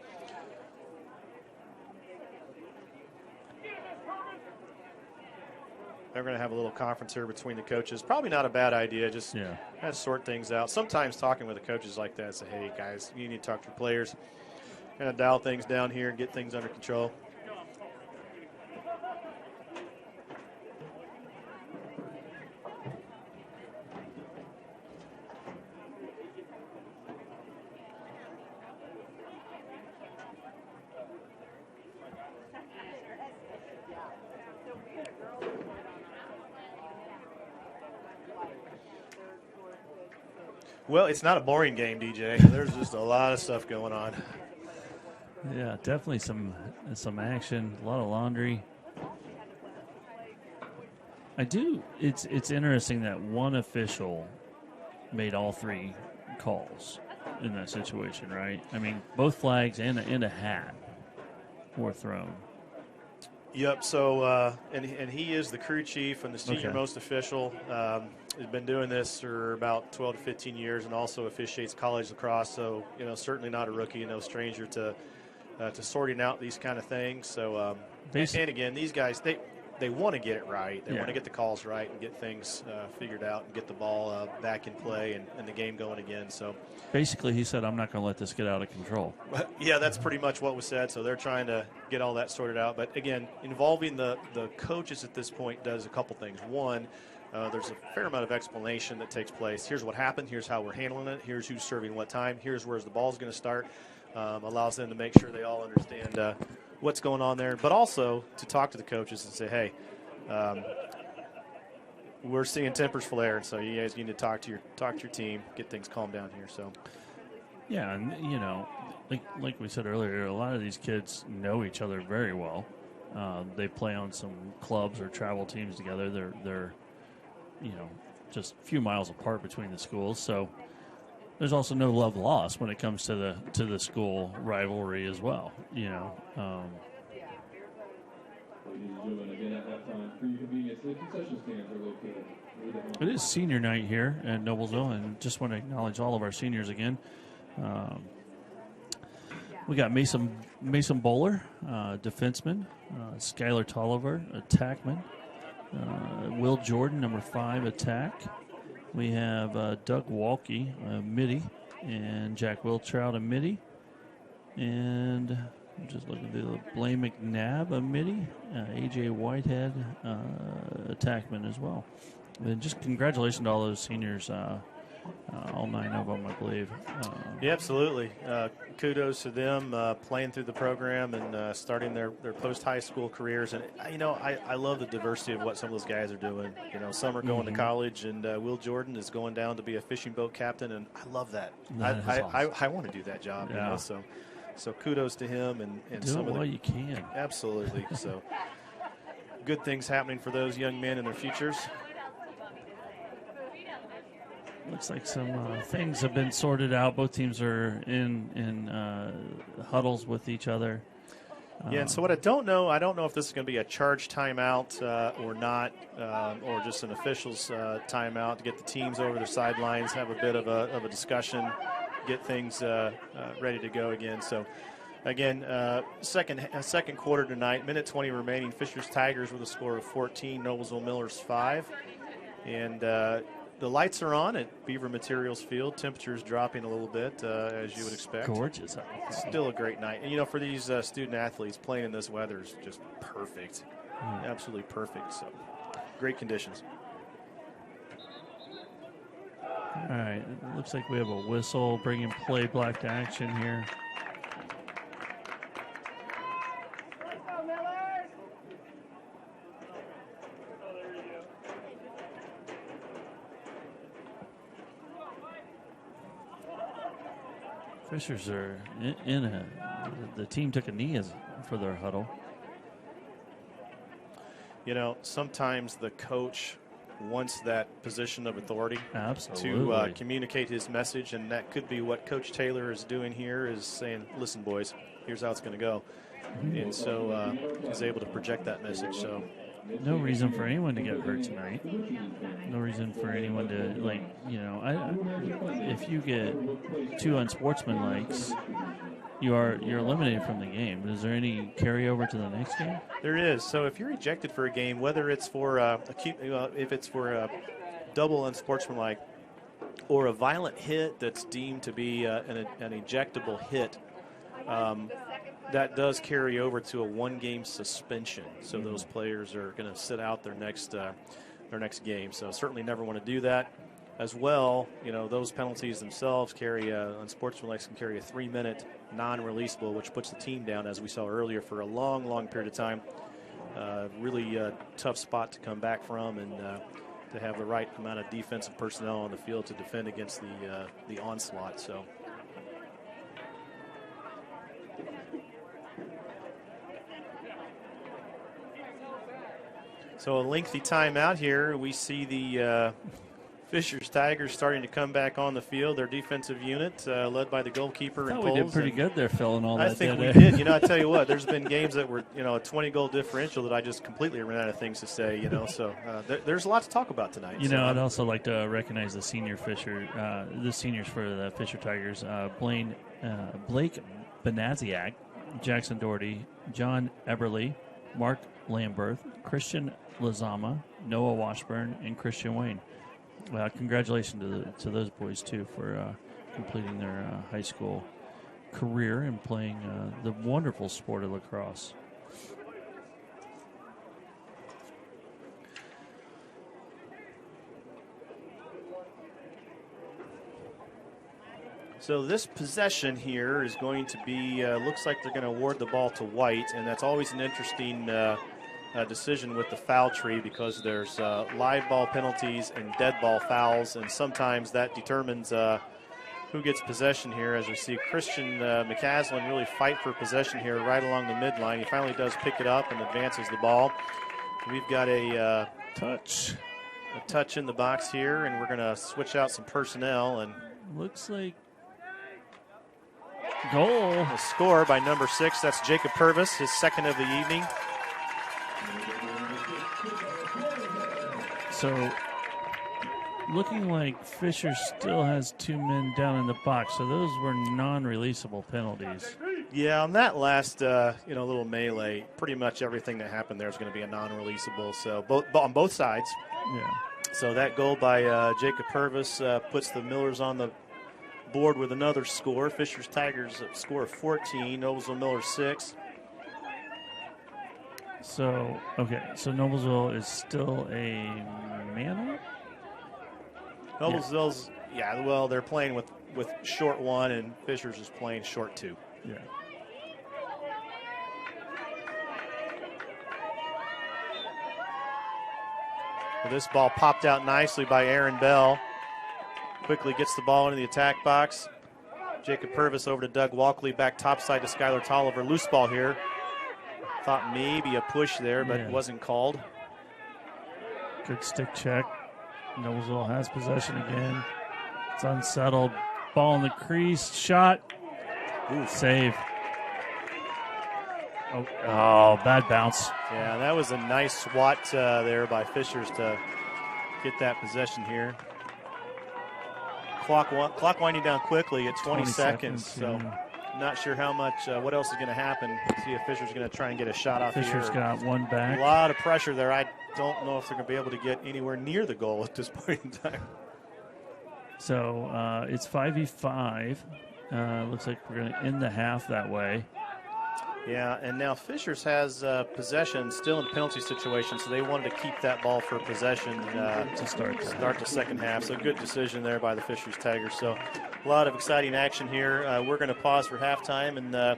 they're going to have a little conference here between the coaches. Probably not a bad idea. Just kind of sort things out. Sometimes talking with the coaches like that, say, hey, guys, you need to talk to your players. Kind of dial things down here and get things under control. Well, it's not a boring game, DJ. There's just a lot of stuff going on. Yeah, definitely some action, a lot of laundry. It's interesting that one official made all 3 calls in that situation, right? I mean, both flags and a hat were thrown. Yep. So, and he is the crew chief and the senior most official. He's been doing this for about 12 to 15 years, and also officiates college lacrosse. So, certainly not a rookie, no stranger to sorting out these kind of things. So, and again, these guys they want to get it right. They want to get the calls right and get things figured out and get the ball back in play and the game going again. So basically, he said, I'm not going to let this get out of control. Yeah, that's pretty much what was said. So they're trying to get all that sorted out. But again, involving the coaches at this point does a couple things. One, there's a fair amount of explanation that takes place. Here's what happened. Here's how we're handling it. Here's who's serving what time. Here's where the ball's going to start. Allows them to make sure they all understand what's going on there, but also to talk to the coaches and say, hey, we're seeing tempers flare, so you guys need to talk to your team, get things calmed down here. So, yeah, and like we said earlier, a lot of these kids know each other very well. They play on some clubs or travel teams together. They're just a few miles apart between the schools, so there's also no love lost when it comes to the school rivalry as well. Ladies and gentlemen, again at that time, for your convenience, the concession stands are located. It is senior night here at Noblesville, and just want to acknowledge all of our seniors again. We got Mason Bowler, defenseman, Skylar Tolliver, attackman, Will Jordan, number 5, attack. We have Doug Walke, midi, and Jack Wiltrout, a midi. And I'm just looking through the Blaine McNabb, a midi. A.J. Whitehead, attackman as well. And just congratulations to all those seniors all 9 of them, I believe. Yeah, absolutely. Kudos to them playing through the program and starting their post-high school careers. And, I love the diversity of what some of those guys are doing. Some are going to college, and Will Jordan is going down to be a fishing boat captain, and I love that. I want to do that job. Yeah. So kudos to him and Do some it of while you can. Absolutely. So good things happening for those young men and their futures. Looks like some things have been sorted out. Both teams are in huddles with each other. Yeah, and so what I don't know if this is going to be a charge timeout or not, or just an official's timeout to get the teams over the sidelines, have a bit of a discussion, get things ready to go again. So, again, second quarter tonight, minute 20 remaining. Fishers Tigers with a score of 14, Noblesville Millers 5. And the lights are on at Beaver Materials Field. Temperatures dropping a little bit, as you would expect. Gorgeous. Still a great night. And, for these student athletes, playing in this weather is just perfect. Absolutely perfect. So, great conditions. All right. It looks like we have a whistle bringing play black to action here. Fishers are the team took a knee for their huddle. Sometimes the coach wants that position of authority Absolutely. to communicate his message, and that could be what Coach Taylor is doing here, is saying, listen, boys, here's how it's going to go. And so he's able to project that message. So no reason for anyone to get hurt tonight. No reason for anyone to, if you get 2 unsportsmanlikes, you're eliminated from the game. Is there any carryover to the next game? There is. So if you're ejected for a game, whether it's for if it's for a double unsportsmanlike or a violent hit that's deemed to be an ejectable hit, that does carry over to a 1-game suspension. So those players are going to sit out their next game. So certainly never want to do that. As well, those penalties themselves carry unsportsmanlike can carry a 3-minute non-releasable, which puts the team down, as we saw earlier, for a long, long period of time. Really tough spot to come back from, and to have the right amount of defensive personnel on the field to defend against the onslaught. So a lengthy timeout here. We see the Fishers Tigers starting to come back on the field. Their defensive unit, led by the goalkeeper and we Poles. did pretty good there, filling all that. I think we did. I tell you what, there's been games that were, a 20-goal differential that I just completely ran out of things to say. So there's a lot to talk about tonight. I'd also like to recognize the seniors for the Fisher Tigers: Blake Benaziak, Jackson Doherty, John Eberly, Mark Lamberth, Christian Lazama, Noah Washburn, and Christian Wayne. Congratulations to those boys, too, for completing their high school career and playing the wonderful sport of lacrosse. So this possession here is going to be, looks like they're going to award the ball to White, and that's always an interesting decision with the foul tree, because there's live ball penalties and dead ball fouls, and sometimes that determines who gets possession here. As we see Christian McCaslin really fight for possession here right along the midline. He finally does pick it up and advances the ball. We've got a touch in the box here, and we're going to switch out some personnel. And looks like goal. A score by number 6. That's Jacob Purvis, his second of the evening. So, looking like Fisher still has 2 men down in the box. So those were non-releasable penalties. Yeah, on that last little melee, pretty much everything that happened there is going to be a non-releasable. So on both sides. Yeah. So that goal by Jacob Purvis puts the Millers on the board with another score. Fishers Tigers score of 14, Noblesville Millers 6. So Noblesville is still a man up? Noblesville's Yeah, well, they're playing with short 1, and Fisher's is playing short 2. Yeah. Well, this ball popped out nicely by Aaron Bell. Quickly gets the ball into the attack box. Jacob Purvis over to Doug Walkley, back topside to Skylar Tolliver. Loose ball here. Thought maybe a push there, but it wasn't called. Good stick check. Noblesville has possession again. It's unsettled. Ball in the crease. Shot. Ooh, save. Oh, bad bounce. Yeah, that was a nice swat there by Fishers to get that possession here. Clock winding down quickly at 20 seconds. So not sure how much, what else is going to happen. See if Fisher's going to try and get a shot off here. Fisher's got one back. A lot of pressure there. I don't know if they're going to be able to get anywhere near the goal at this point in time. So it's 5v5. Looks like we're going to end the half that way. Yeah, and now Fishers has possession still in the penalty situation, so they wanted to keep that ball for possession to start the second half. So good decision there by the Fishers Tigers. So a lot of exciting action here. We're going to pause for halftime and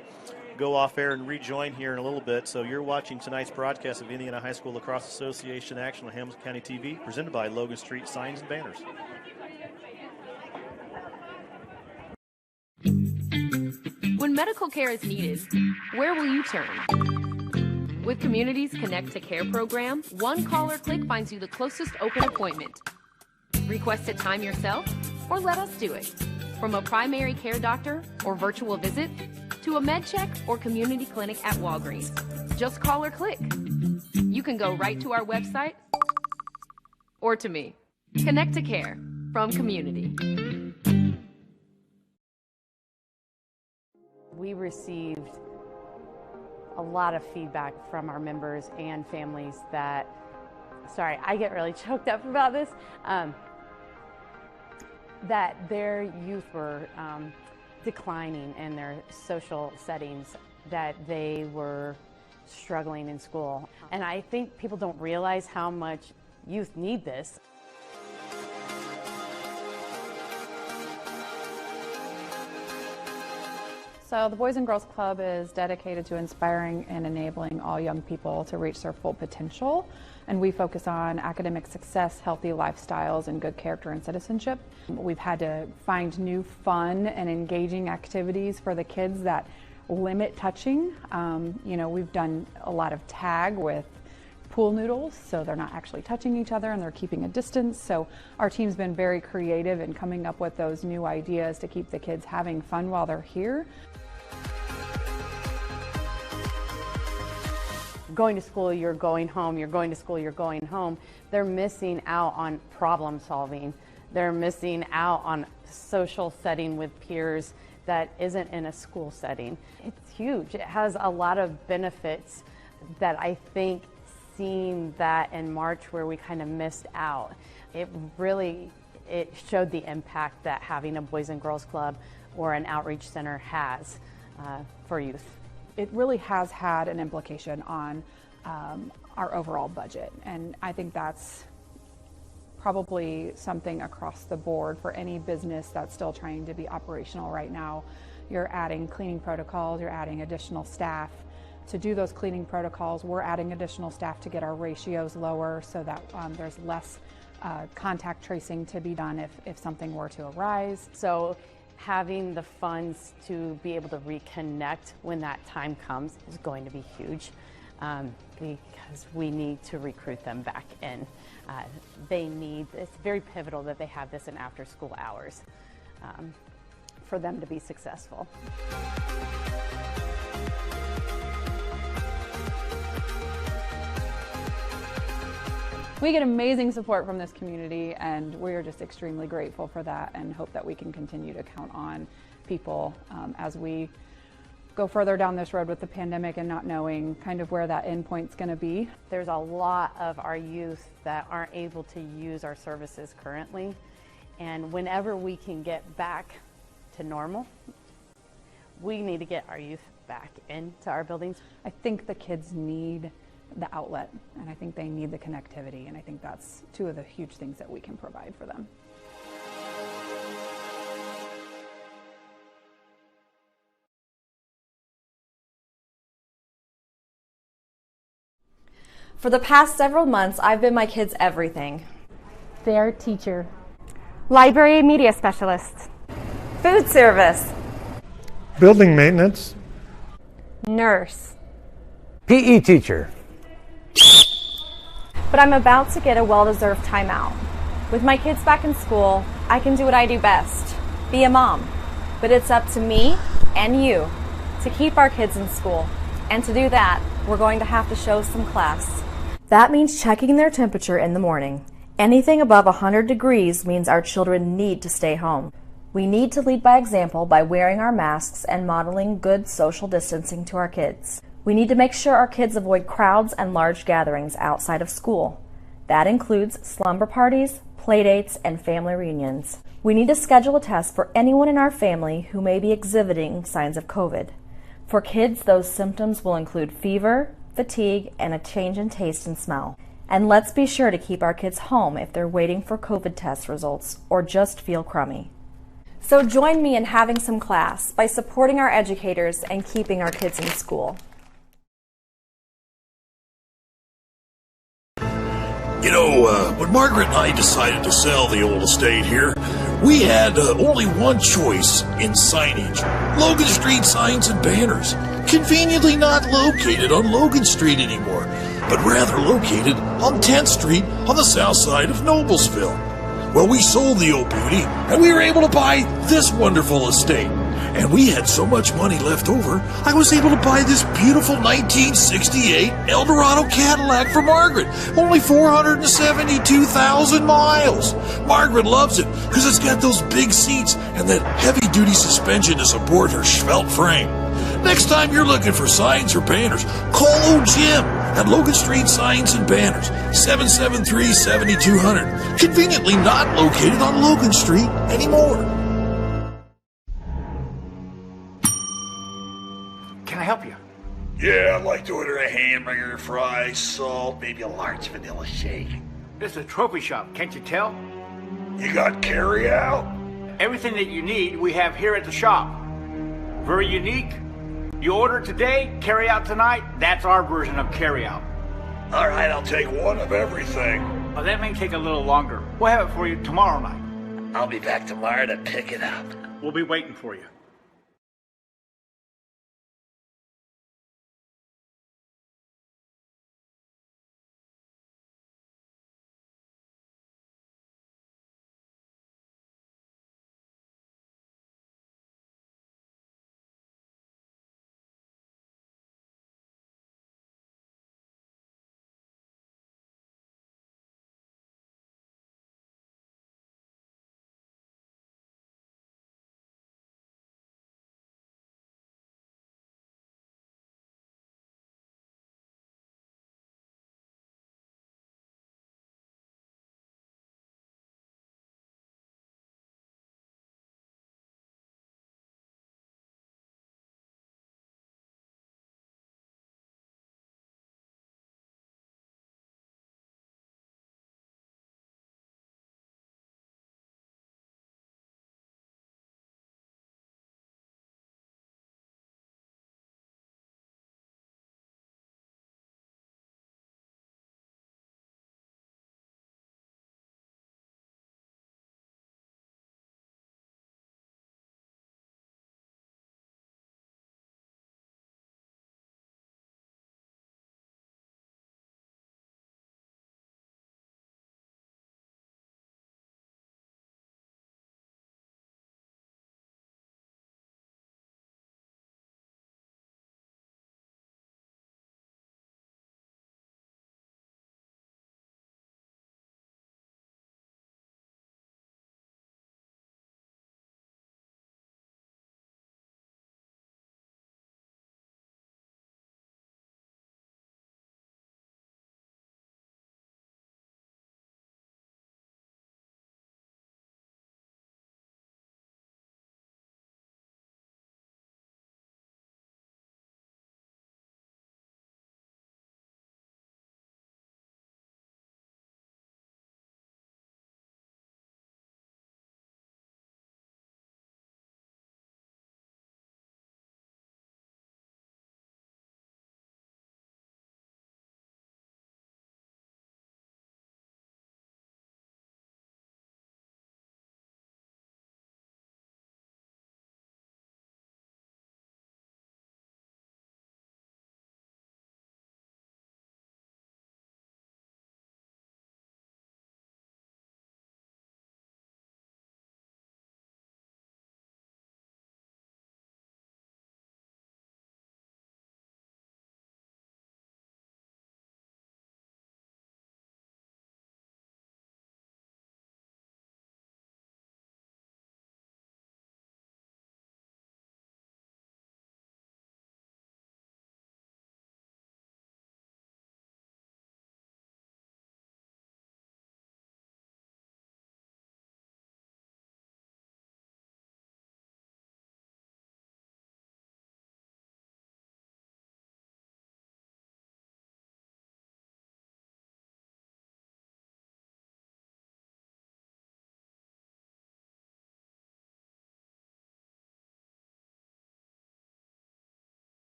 go off air and rejoin here in a little bit. So you're watching tonight's broadcast of Indiana High School Lacrosse Association action on Hamilton County TV, presented by Logan Street Signs and Banners. When medical care is needed, where will you turn? With Community's Connect to Care program, one call or click finds you the closest open appointment. Request a time yourself, or let us do it. From a primary care doctor or virtual visit, to a med check or community clinic at Walgreens. Just call or click. You can go right to our website or to me. Connect to Care from Community. We received a lot of feedback from our members and families that, sorry, I get really choked up about this, that their youth were declining in their social settings, that they were struggling in school. And I think people don't realize how much youth need this. So the Boys and Girls Club is dedicated to inspiring and enabling all young people to reach their full potential. And we focus on academic success, healthy lifestyles, and good character and citizenship. We've had to find new fun and engaging activities for the kids that limit touching. We've done a lot of tag with pool noodles, so they're not actually touching each other and they're keeping a distance. So our team's been very creative in coming up with those new ideas to keep the kids having fun while they're here. Going to school, you're going home, you're going to school, you're going home. They're missing out on problem solving. They're missing out on social setting with peers that isn't in a school setting. It's huge. It has a lot of benefits that I think seeing that in March where we kind of missed out, it showed the impact that having a Boys and Girls Club or an outreach center has for youth. It really has had an implication on our overall budget, and I think that's probably something across the board for any business that's still trying to be operational right now. You're adding cleaning protocols, you're adding additional staff. To do those cleaning protocols, we're adding additional staff to get our ratios lower so that there's less contact tracing to be done if something were to arise. So having the funds to be able to reconnect when that time comes is going to be huge because we need to recruit them back in. It's very pivotal that they have this in after school hours for them to be successful. We get amazing support from this community, and we are just extremely grateful for that and hope that we can continue to count on people as we go further down this road with the pandemic and not knowing kind of where that end point's going to be. There's a lot of our youth that aren't able to use our services currently, and whenever we can get back to normal, we need to get our youth back into our buildings. I think the kids need the outlet, and I think they need the connectivity, and I think that's two of the huge things that we can provide for them. For the past several months, I've been my kids' everything. Their teacher. Library media specialist. Food service. Building maintenance. Nurse. PE teacher. But I'm about to get a well-deserved timeout. With my kids back in school, I can do what I do best, be a mom. But it's up to me and you to keep our kids in school. And to do that, we're going to have to show some class. That means checking their temperature in the morning. Anything above 100 degrees means our children need to stay home. We need to lead by example by wearing our masks and modeling good social distancing to our kids. We need to make sure our kids avoid crowds and large gatherings outside of school. That includes slumber parties, playdates, and family reunions. We need to schedule a test for anyone in our family who may be exhibiting signs of COVID. For kids, those symptoms will include fever, fatigue, and a change in taste and smell. And let's be sure to keep our kids home if they're waiting for COVID test results or just feel crummy. So join me in having some class by supporting our educators and keeping our kids in school. You know, when Margaret and I decided to sell the old estate here, we had only one choice in signage. Logan Street signs and banners. Conveniently not located on Logan Street anymore, but rather located on 10th Street on the south side of Noblesville. Well, we sold the old beauty, and we were able to buy this wonderful estate. And we had so much money left over, I was able to buy this beautiful 1968 Eldorado Cadillac for Margaret. Only 472,000 miles. Margaret loves it because it's got those big seats and that heavy-duty suspension to support her svelte frame. Next time you're looking for signs or banners, call old Jim at Logan Street Signs and Banners, 773-7200. Conveniently not located on Logan Street anymore. Can I help you? Yeah, I'd like to order a hamburger, fries, salt, maybe a large vanilla shake. This is a trophy shop, can't you tell? You got carry out? Everything that you need we have here at the shop. Very unique. You order today, carry out tonight. That's our version of carry out. All right, I'll take one of everything. Oh, that may take a little longer. We'll have it for you tomorrow night. I'll be back tomorrow to pick it up. We'll be waiting for you.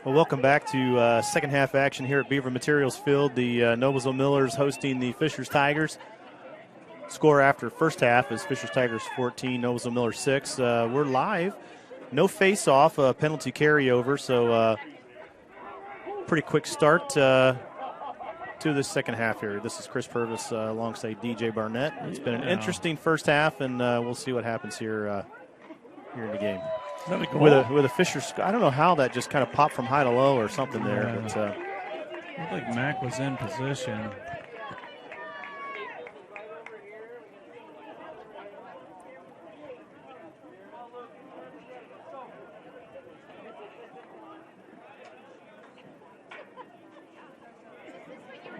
Well, welcome back to second half action here at Beaver Materials Field. The Noblesville Millers hosting the Fishers Tigers. Score after first half is Fishers Tigers 14, Noblesville Millers 6. We're live. No face-off, penalty carryover, so pretty quick start to this second half here. This is Chris Purvis alongside DJ Barnett. It's been an interesting first half, and we'll see what happens here in the game. With a Fishers, I don't know how that just kind of popped from high to low or something there. But, looked like Mack was in position.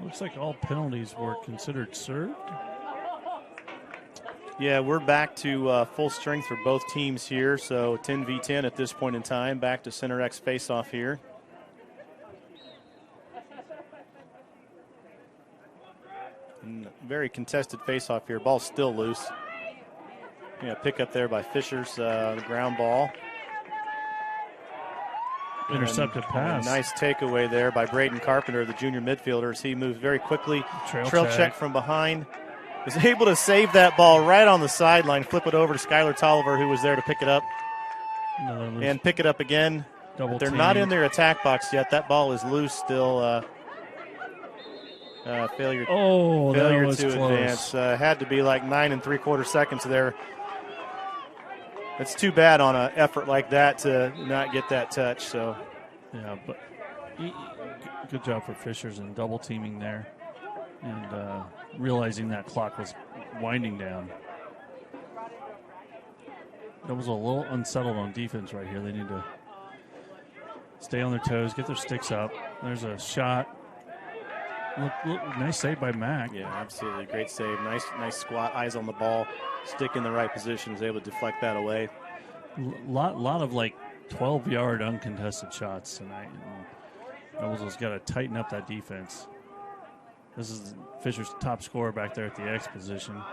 Looks like all penalties were considered served. Yeah, we're back to full strength for both teams here, so 10v10 at this point in time. Back to Center X face-off here. And very contested face-off here. Ball's still loose. Yeah, pick up there by Fishers, the ground ball. Intercepted pass. Nice takeaway there by Braden Carpenter, the junior midfielder, as he moves very quickly. Trail check from behind. Was able to save that ball right on the sideline, flip it over to Skylar Tolliver, who was there to pick it up. And pick it up again. They're not in their attack box yet. That ball is loose still. Failure to advance. Had to be like 9 3/4 seconds there. It's too bad on an effort like that to not get that touch. So, yeah, but good job for Fishers in double teaming there and realizing that clock was winding down. That was a little unsettled on defense right here. They need to stay on their toes, get their sticks up. There's a shot. Look, nice save by Mack. Yeah, absolutely. Great save. Nice squat, eyes on the ball, stick in the right position, was able to deflect that away. Lot of like 12-yard uncontested shots tonight. Noblesville's got to tighten up that defense. This is Fisher's top scorer back there at the X position.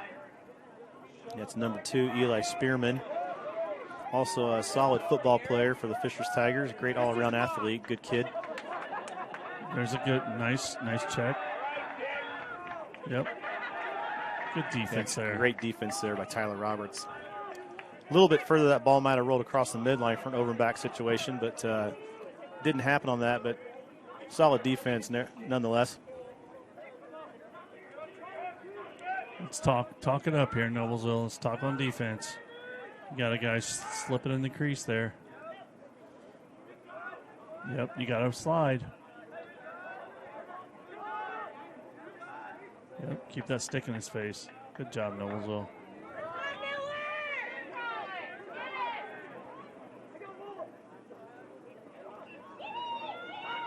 That's number 2, Eli Spearman. Also a solid football player for the Fishers Tigers. Great all-around athlete, good kid. There's a good, nice check. Yep. Good defense there. Great defense there by Tyler Roberts. A little bit further, that ball might have rolled across the midline for an over and back situation, but didn't happen on that. But solid defense nonetheless. Let's talk it up here, Noblesville. Let's talk on defense. You got a guy slipping in the crease there. Yep, you got to slide. Yep, keep that stick in his face. Good job, Noblesville.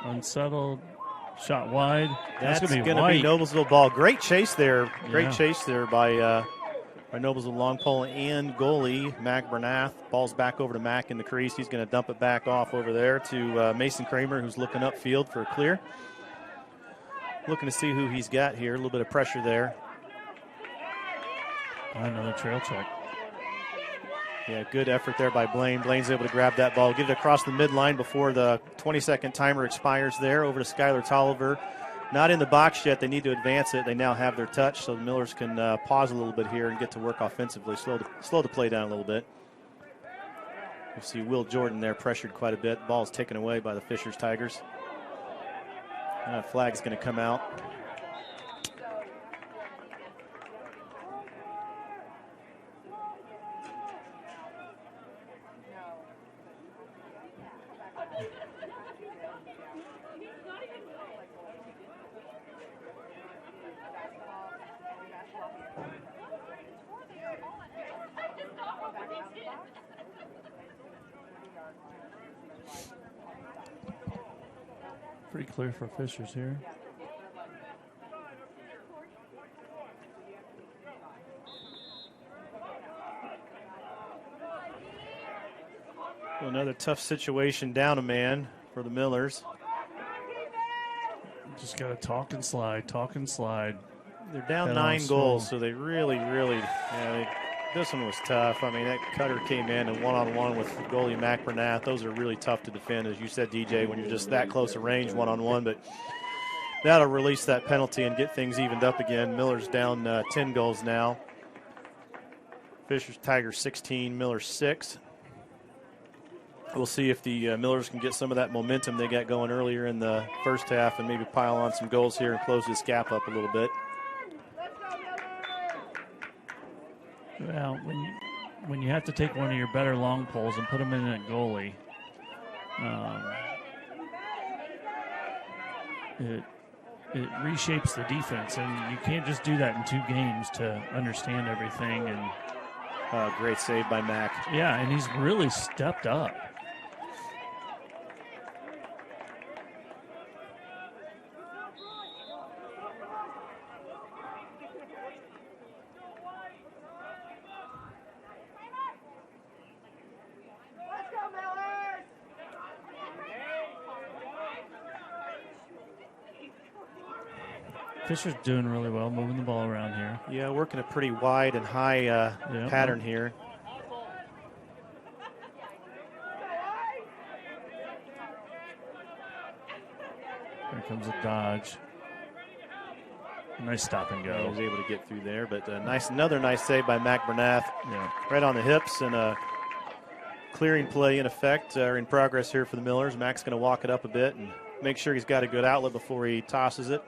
Unsettled. Shot wide. That's going to be Noblesville ball. Great chase there. Great chase there by Noblesville long pole and goalie Mac Bernath. Ball's back over to Mac in the crease. He's going to dump it back off over there to Mason Kramer, who's looking upfield for a clear. Looking to see who he's got here. A little bit of pressure there. Another trail check. Yeah, good effort there by Blaine. Blaine's able to grab that ball, get it across the midline before the 20-second timer expires there. Over to Skylar Tolliver. Not in the box yet. They need to advance it. They now have their touch, so the Millers can pause a little bit here and get to work offensively. Slow the play down a little bit. You see Will Jordan there pressured quite a bit. Ball's taken away by the Fishers Tigers. Flag's going to come out. Pretty clear for Fishers here. Well, another tough situation, down a man for the Millers. Just got to talk and slide. They're down 9 goals, so they really, This one was tough. I mean, that cutter came in and one-on-one with goalie Mac Bernath. Those are really tough to defend, as you said, DJ, when you're just that close to range one-on-one. But that'll release that penalty and get things evened up again. Miller's down 10 goals now. Fisher's Tigers 16, Miller 6. We'll see if the Millers can get some of that momentum they got going earlier in the first half and maybe pile on some goals here and close this gap up a little bit. Well, when you have to take one of your better long poles and put them in at goalie, it reshapes the defense, and you can't just do that in 2 games to understand everything. And great save by Mac. Yeah, and he's really stepped up. Fisher's doing really well, moving the ball around here. Yeah, working a pretty wide and high pattern here. Here comes a dodge. Nice stop and go. He was able to get through there, but another nice save by Mac Bernath. Yeah. Right on the hips, and a clearing play in effect in progress here for the Millers. Mac's going to walk it up a bit and make sure he's got a good outlet before he tosses it.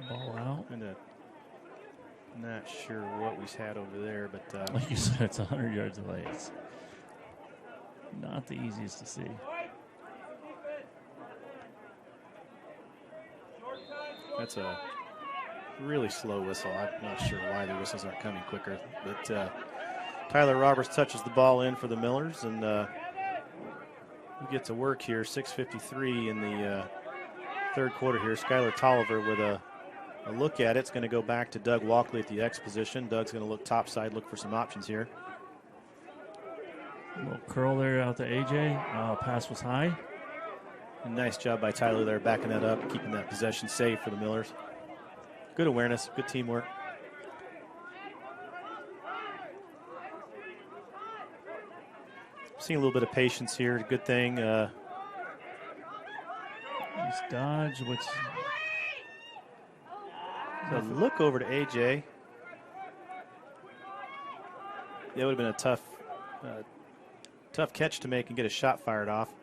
Ball out. Not sure what we had over there, but like you said, it's 100 yards away. It's not the easiest to see. That's a really slow whistle. I'm not sure why the whistles aren't coming quicker, but Tyler Roberts touches the ball in for the Millers, and we get to work here. 6:53 in the third quarter here. Skylar Tolliver with a look at it. It's going to go back to Doug Walkley at the X position. Doug's going to look topside, look for some options here. A little curl there out to AJ. Pass was high. And nice job by Tyler there, backing that up, keeping that possession safe for the Millers. Good awareness, good teamwork. Seeing a little bit of patience here. Good thing. Nice dodge, which... So look over to AJ. That would have been a tough catch to make and get a shot fired off.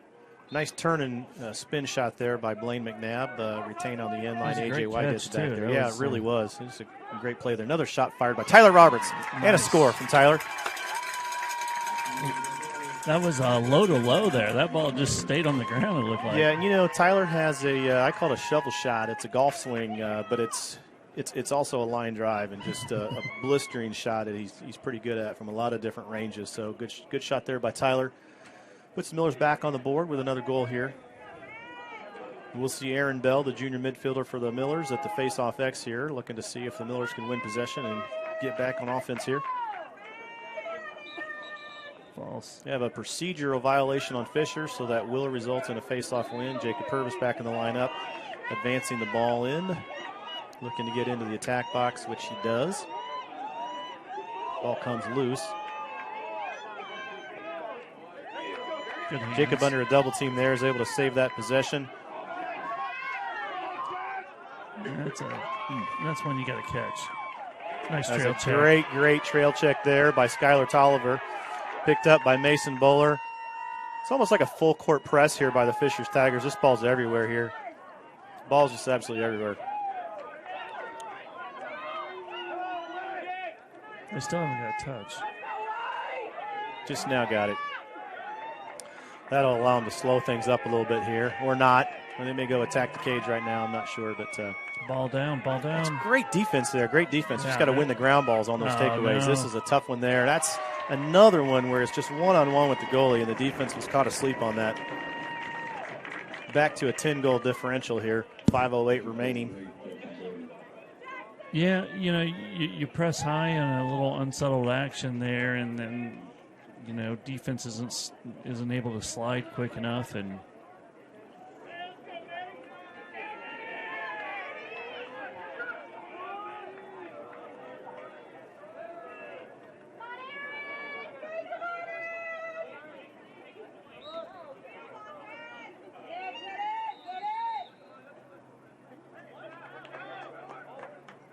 Nice turn and spin shot there by Blaine McNabb, retained on the end line. AJ Whitehead's back there. Yeah, it really was. It was a great play there. Another shot fired by Tyler Roberts, and a score from Tyler. That was a low to low there. That ball just stayed on the ground, it looked like. Yeah, and you know, Tyler has I call it a shovel shot. It's a golf swing, but it's also a line drive and just a blistering shot that he's pretty good at from a lot of different ranges. So good shot there by Tyler. Puts the Millers back on the board with another goal here. We'll see Aaron Bell, the junior midfielder for the Millers, at the face-off X here, looking to see if the Millers can win possession and get back on offense here. False. We have a procedural violation on Fisher, so that will result in a face-off win. Jacob Purvis back in the lineup, advancing the ball in, looking to get into the attack box, which he does. Ball comes loose. Jacob under a double team there is able to save that possession. That's one you got to catch. Nice trail check. Great trail check there by Skylar Tolliver. Picked up by Mason Bowler. It's almost like a full court press here by the Fishers Tigers. This ball's everywhere here. Ball's just absolutely everywhere. They still haven't got a touch. Just now got it. That'll allow them to slow things up a little bit here, or not. Or they may go attack the cage right now. I'm not sure, but ball down. It's great defense there. Great defense. Just got to win the ground balls on those takeaways. No. This is a tough one there. That's another one where it's just one-on-one with the goalie, and the defense was caught asleep on that. Back to a 10-goal differential here. 5:08 remaining. Yeah, you know, you press high on a little unsettled action there, and then defense isn't able to slide quick enough, and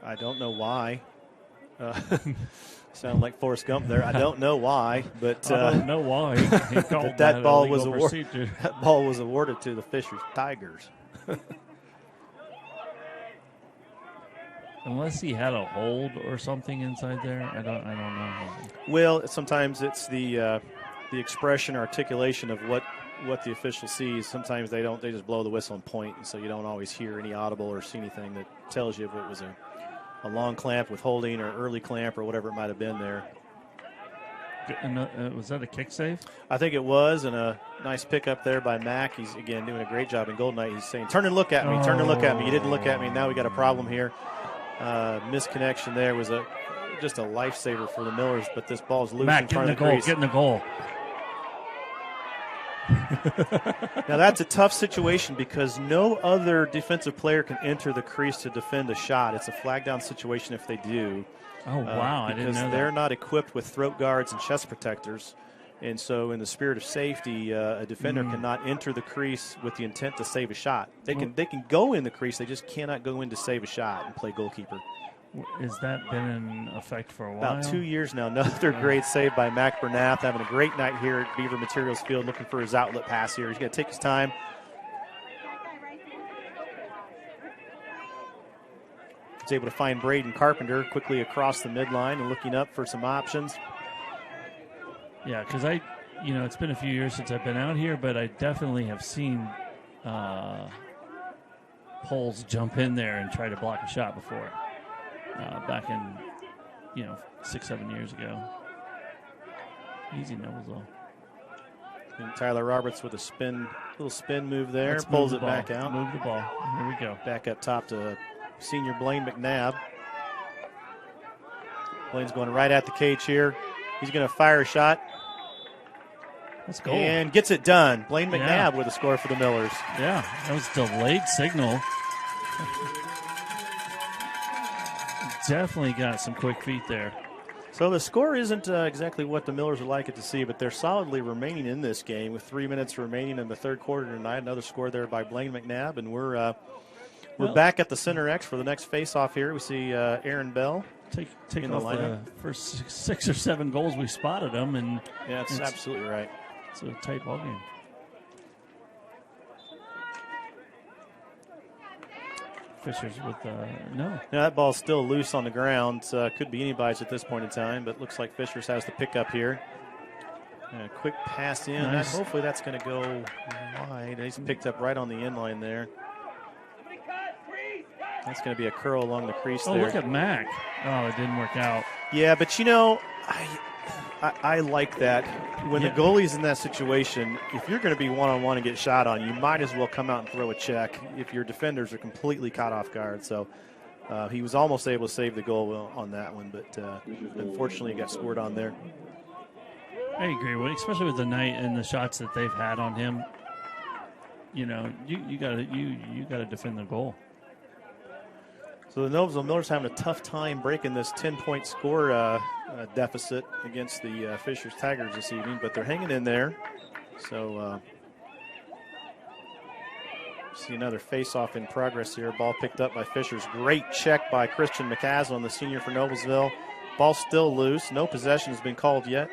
I don't know why. Sound like Forrest Gump there. I don't know why, but I don't know why. that ball was awarded to the Fishers Tigers. Unless he had a hold or something inside there, I don't know. Well, sometimes it's the expression, articulation of what the official sees. Sometimes they don't. They just blow the whistle and point, and so you don't always hear any audible or see anything that tells you if it was a long clamp with holding or early clamp or whatever it might have been there. And, was that a kick save? I think it was, and a nice pickup there by Mack. He's, again, doing a great job in Golden Knight. He's saying, turn and look at me, turn and look at me. You didn't look at me. Now we got a problem here. Misconnection there was just a lifesaver for the Millers, but this ball's loose in front of the crease. Get in the goal. Now, that's a tough situation because no other defensive player can enter the crease to defend a shot. It's a flag down situation if they do. Oh, wow. I didn't know that. Because they're not equipped with throat guards and chest protectors. And so in the spirit of safety, a defender cannot enter the crease with the intent to save a shot. They can go in the crease. They just cannot go in to save a shot and play goalkeeper. Has that been in effect for a while? About 2 years now. Another great save by Mac Bernath, having a great night here at Beaver Materials Field, looking for his outlet pass here. He's going to take his time. He's able to find Braden Carpenter quickly across the midline and looking up for some options. Yeah, because it's been a few years since I've been out here, but I definitely have seen Poles jump in there and try to block a shot before. Back in, 6-7 years ago. Easy Noblesville. And Tyler Roberts with a little spin move there. Pulls it back out. Move the ball. Here we go. Back up top to senior Blaine McNabb. Blaine's going right at the cage here. He's going to fire a shot. Let's go. And gets it done. Blaine McNabb with a score for the Millers. Yeah, that was delayed signal. Definitely got some quick feet there. So the score isn't exactly what the Millers would like it to see, but they're solidly remaining in this game with 3 minutes remaining in the third quarter tonight. Another score there by Blaine McNabb, and we're back at the center X for the next face-off here. We see Aaron Bell take in off the lineup. The first 6 or 7 goals we spotted them, and yeah, that's absolutely right. It's a tight ball game. Fishers with no. Now that ball's still loose on the ground. Could be anybody's at this point in time, but looks like Fishers has the pickup here. A quick pass in. Nice. Hopefully that's going to go wide. He's picked up right on the end line there. That's going to be a curl along the crease there. Oh, look at Mac. Oh, it didn't work out. Yeah, but I like that. When the goalie's in that situation, if you're going to be one-on-one and get shot on, you might as well come out and throw a check if your defenders are completely caught off guard. So he was almost able to save the goal on that one, but unfortunately he got scored on there. I agree, especially with the night and the shots that they've had on him. You gotta defend the goal. So the Noblesville Millers having a tough time breaking this 10-point score deficit against the Fishers Tigers this evening, but they're hanging in there. So see another face-off in progress here. Ball picked up by Fishers. Great check by Christian McCaslin, the senior for Noblesville. Ball still loose. No possession has been called yet.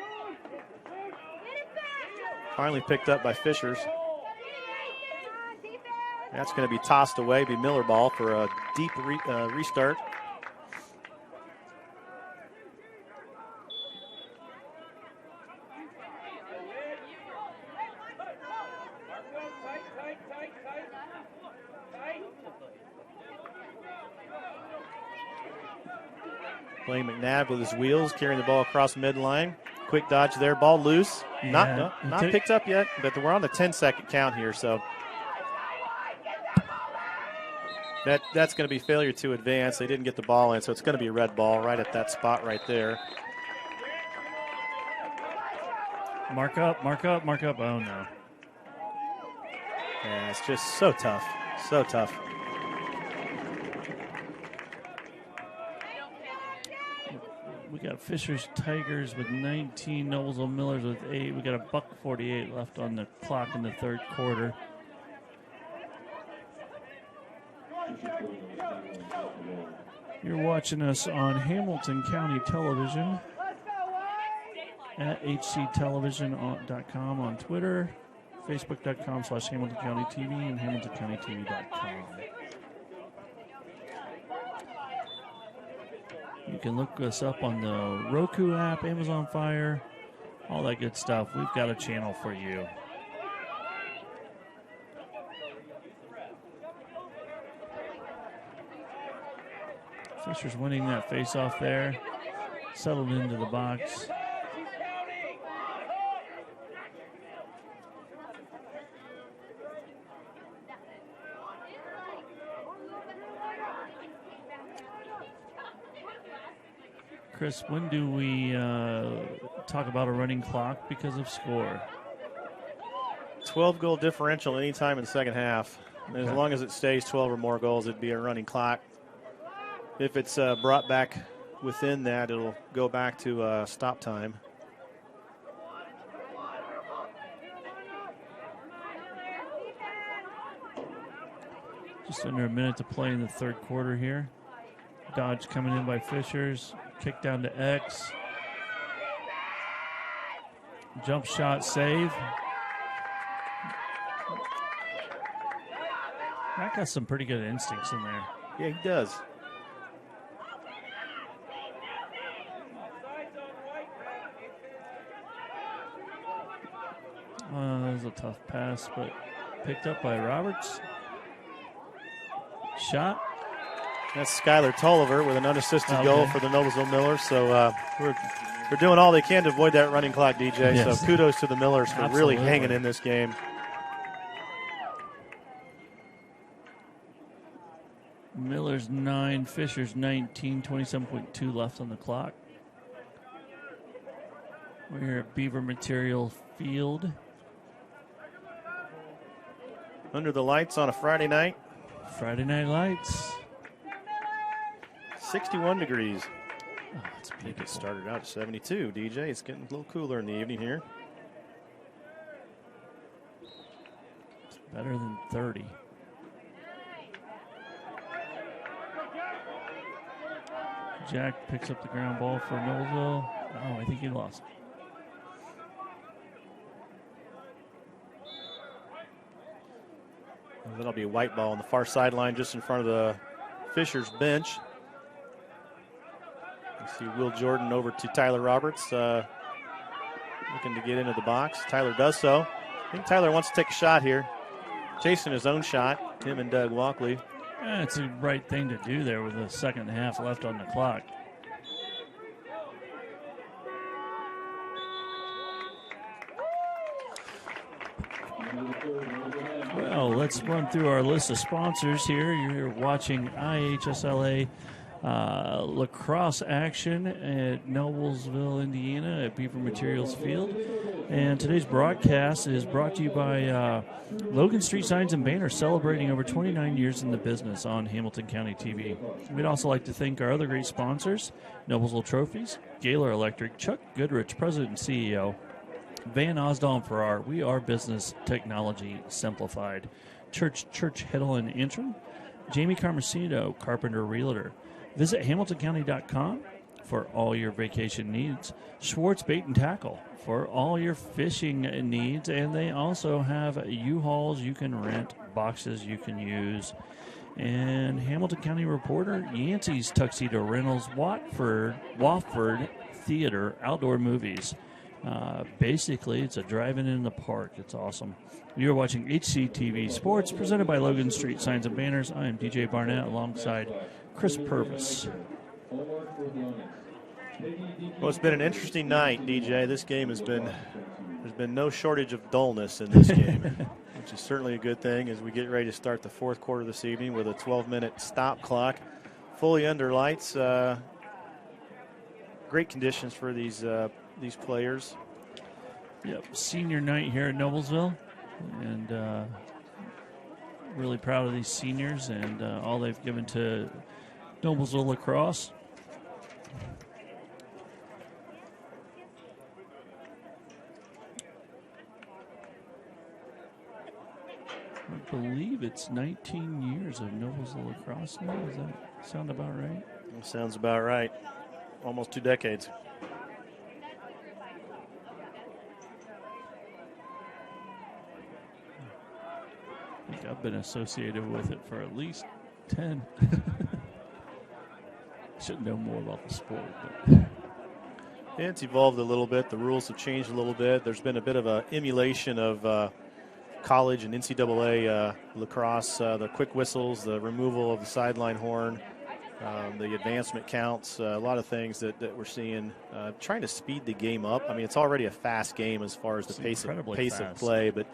Finally picked up by Fishers. That's going to be tossed away, be Miller ball for a deep restart. Blaine McNabb with his wheels, carrying the ball across midline. Quick dodge there, ball loose. Not picked up yet, but we're on the 10-second count here, so that's going to be failure to advance. They didn't get the ball in, so it's going to be a red ball right at that spot right there. Mark up, mark up, mark up. Oh, no. Yeah, it's just so tough. So tough. We got Fishers Tigers with 19, Noblesville Millers with 8. We got a $1:48 left on the clock in the third quarter. You're watching us on Hamilton County Television at hctelevision.com on Twitter, facebook.com/Hamilton County TV, and hamiltoncountytv.com. You can look us up on the Roku app, Amazon Fire, all that good stuff. We've got a channel for you. Fisher's winning that face-off there. Settled into the box. Chris, when do we talk about a running clock because of score? 12-goal differential anytime in the second half. And as Okay. long as it stays 12 or more goals, it'd be a running clock. If it's brought back within that, it'll go back to stop time. Just under a minute to play in the third quarter here. Dodge coming in by Fishers. Kick down to X. Jump shot save. Matt got some pretty good instincts in there. Yeah, he does. That was a tough pass, but picked up by Roberts. Shot. That's Skylar Tolliver with an unassisted goal Okay. for the Noblesville Millers. So they're doing all they can to avoid that running clock, DJ. Yes. So kudos to the Millers for Absolutely. really hanging in this game. Miller's 9, Fisher's 19, 27.2 left on the clock. We're here at Beaver Material Field. Under the lights on a Friday night. Friday Night Lights. 61 degrees. Oh, it's I think it beautiful. started out at 72, DJ. It's getting a little cooler in the evening here. It's better than 30. Jack picks up the ground ball for Noblesville. Oh, I think he lost. That'll be a white ball on the far sideline just in front of the Fishers bench. You see Will Jordan over to Tyler Roberts looking to get into the box. Tyler does so. I think Tyler wants to take a shot here. Chasing his own shot, him and Doug Walkley. Yeah, it's the right thing to do there with the second half left on the clock. Well, let's run through our list of sponsors here. You're watching IHSLA lacrosse action at Noblesville, Indiana at Beaver Materials Field. And today's broadcast is brought to you by Logan Street Signs and Banners, celebrating over 29 years in the business on Hamilton County TV. We'd also like to thank our other great sponsors, Noblesville Trophies, Gaylor Electric, Chuck Goodrich, President and CEO, Van Osdal and Farrar, we are business technology simplified. Church Hiddle and Antrim, Jamie Carmesino, Carpenter Realtor. Visit HamiltonCounty.com for all your vacation needs. Schwartz Bait and Tackle for all your fishing needs. And they also have U-Hauls you can rent, boxes you can use. And Hamilton County Reporter, Yancey's Tuxedo Rentals, Wofford Theater, Outdoor Movies. Basically, it's a driving in the park. It's awesome. You're watching HCTV Sports, presented by Logan Street Signs and Banners. I am DJ Barnett alongside Chris Purvis. Well, it's been an interesting night, DJ. This game there's been no shortage of dullness in this game, which is certainly a good thing as we get ready to start the fourth quarter this evening with a 12-minute stop clock, fully under lights. Great conditions for these players. Yep, senior night here at Noblesville, and really proud of these seniors and all they've given to Noblesville lacrosse. I believe it's 19 years of Noblesville lacrosse now. Does that sound about right? Sounds about right. Almost 2 decades. I think I've been associated with it for at least 10. Should know more about the sport. But. It's evolved a little bit. The rules have changed a little bit. There's been a bit of an emulation of college and NCAA lacrosse, the quick whistles, the removal of the sideline horn, the advancement counts, a lot of things that we're seeing, trying to speed the game up. I mean, it's already a fast game as far as the pace of play, but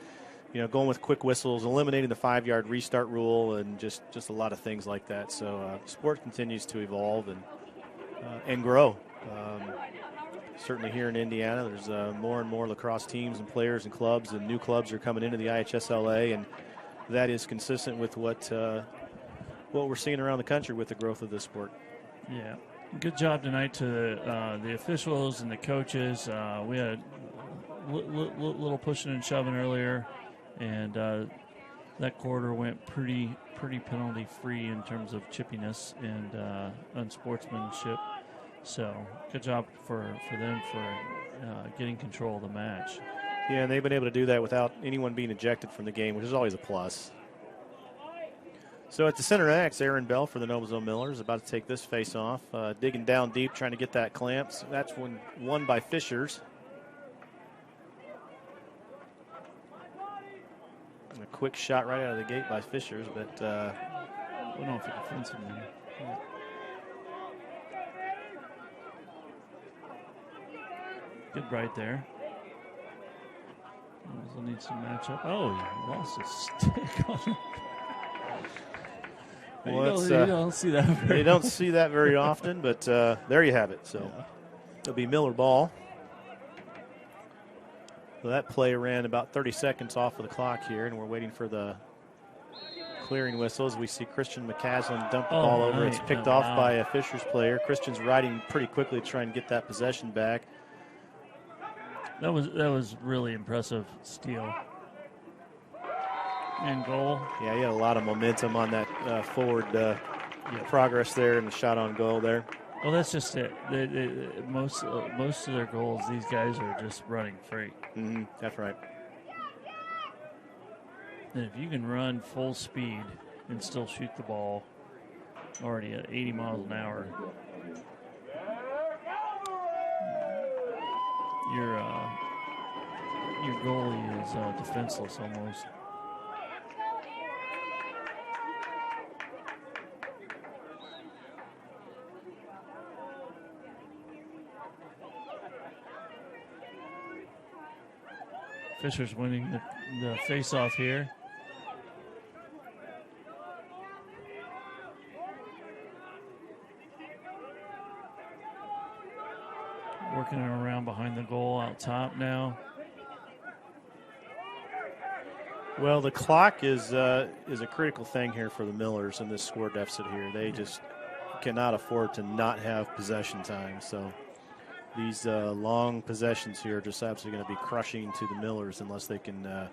going with quick whistles, eliminating the 5-yard restart rule, and just a lot of things like that. So sport continues to evolve and grow. Certainly here in Indiana, there's more and more lacrosse teams and players and clubs, and new clubs are coming into the IHSLA, and that is consistent with what we're seeing around the country with the growth of this sport. Yeah, good job tonight to the officials and the coaches. We had a little pushing and shoving earlier, and that quarter went pretty penalty free in terms of chippiness and unsportsmanship. So good job for them for getting control of the match. Yeah, and they've been able to do that without anyone being ejected from the game, which is always a plus. So at the center X, Aaron Bell for the Noblesville Millers about to take this face off, digging down deep, trying to get that clamps. That's won by Fishers. A quick shot right out of the gate by Fishers, but I don't know if it defends him there. Yeah. Good right there. Noblesville needs to match up. Oh, he lost his stick on him. Well, you don't see that. You don't see that very often, but there you have it. So it'll be Miller ball. So that play ran about 30 seconds off of the clock here, and we're waiting for the clearing whistle as we see Christian McCaslin dump the ball over. It's picked off by a Fishers player. Christian's riding pretty quickly to try and get that possession back. That was really impressive steal. And goal. Yeah, he had a lot of momentum on that forward progress there and the shot on goal there. Well, that's just it. Most of their goals, these guys are just running free. Mm-hmm. That's right. And if you can run full speed and still shoot the ball already at 80 miles an hour, your goalie is defenseless almost. Fisher's winning the face-off here. Working around behind the goal out top now. Well, the clock is a critical thing here for the Millers in this score deficit here. They just cannot afford to not have possession time. So these long possessions here are just absolutely going to be crushing to the Millers unless they can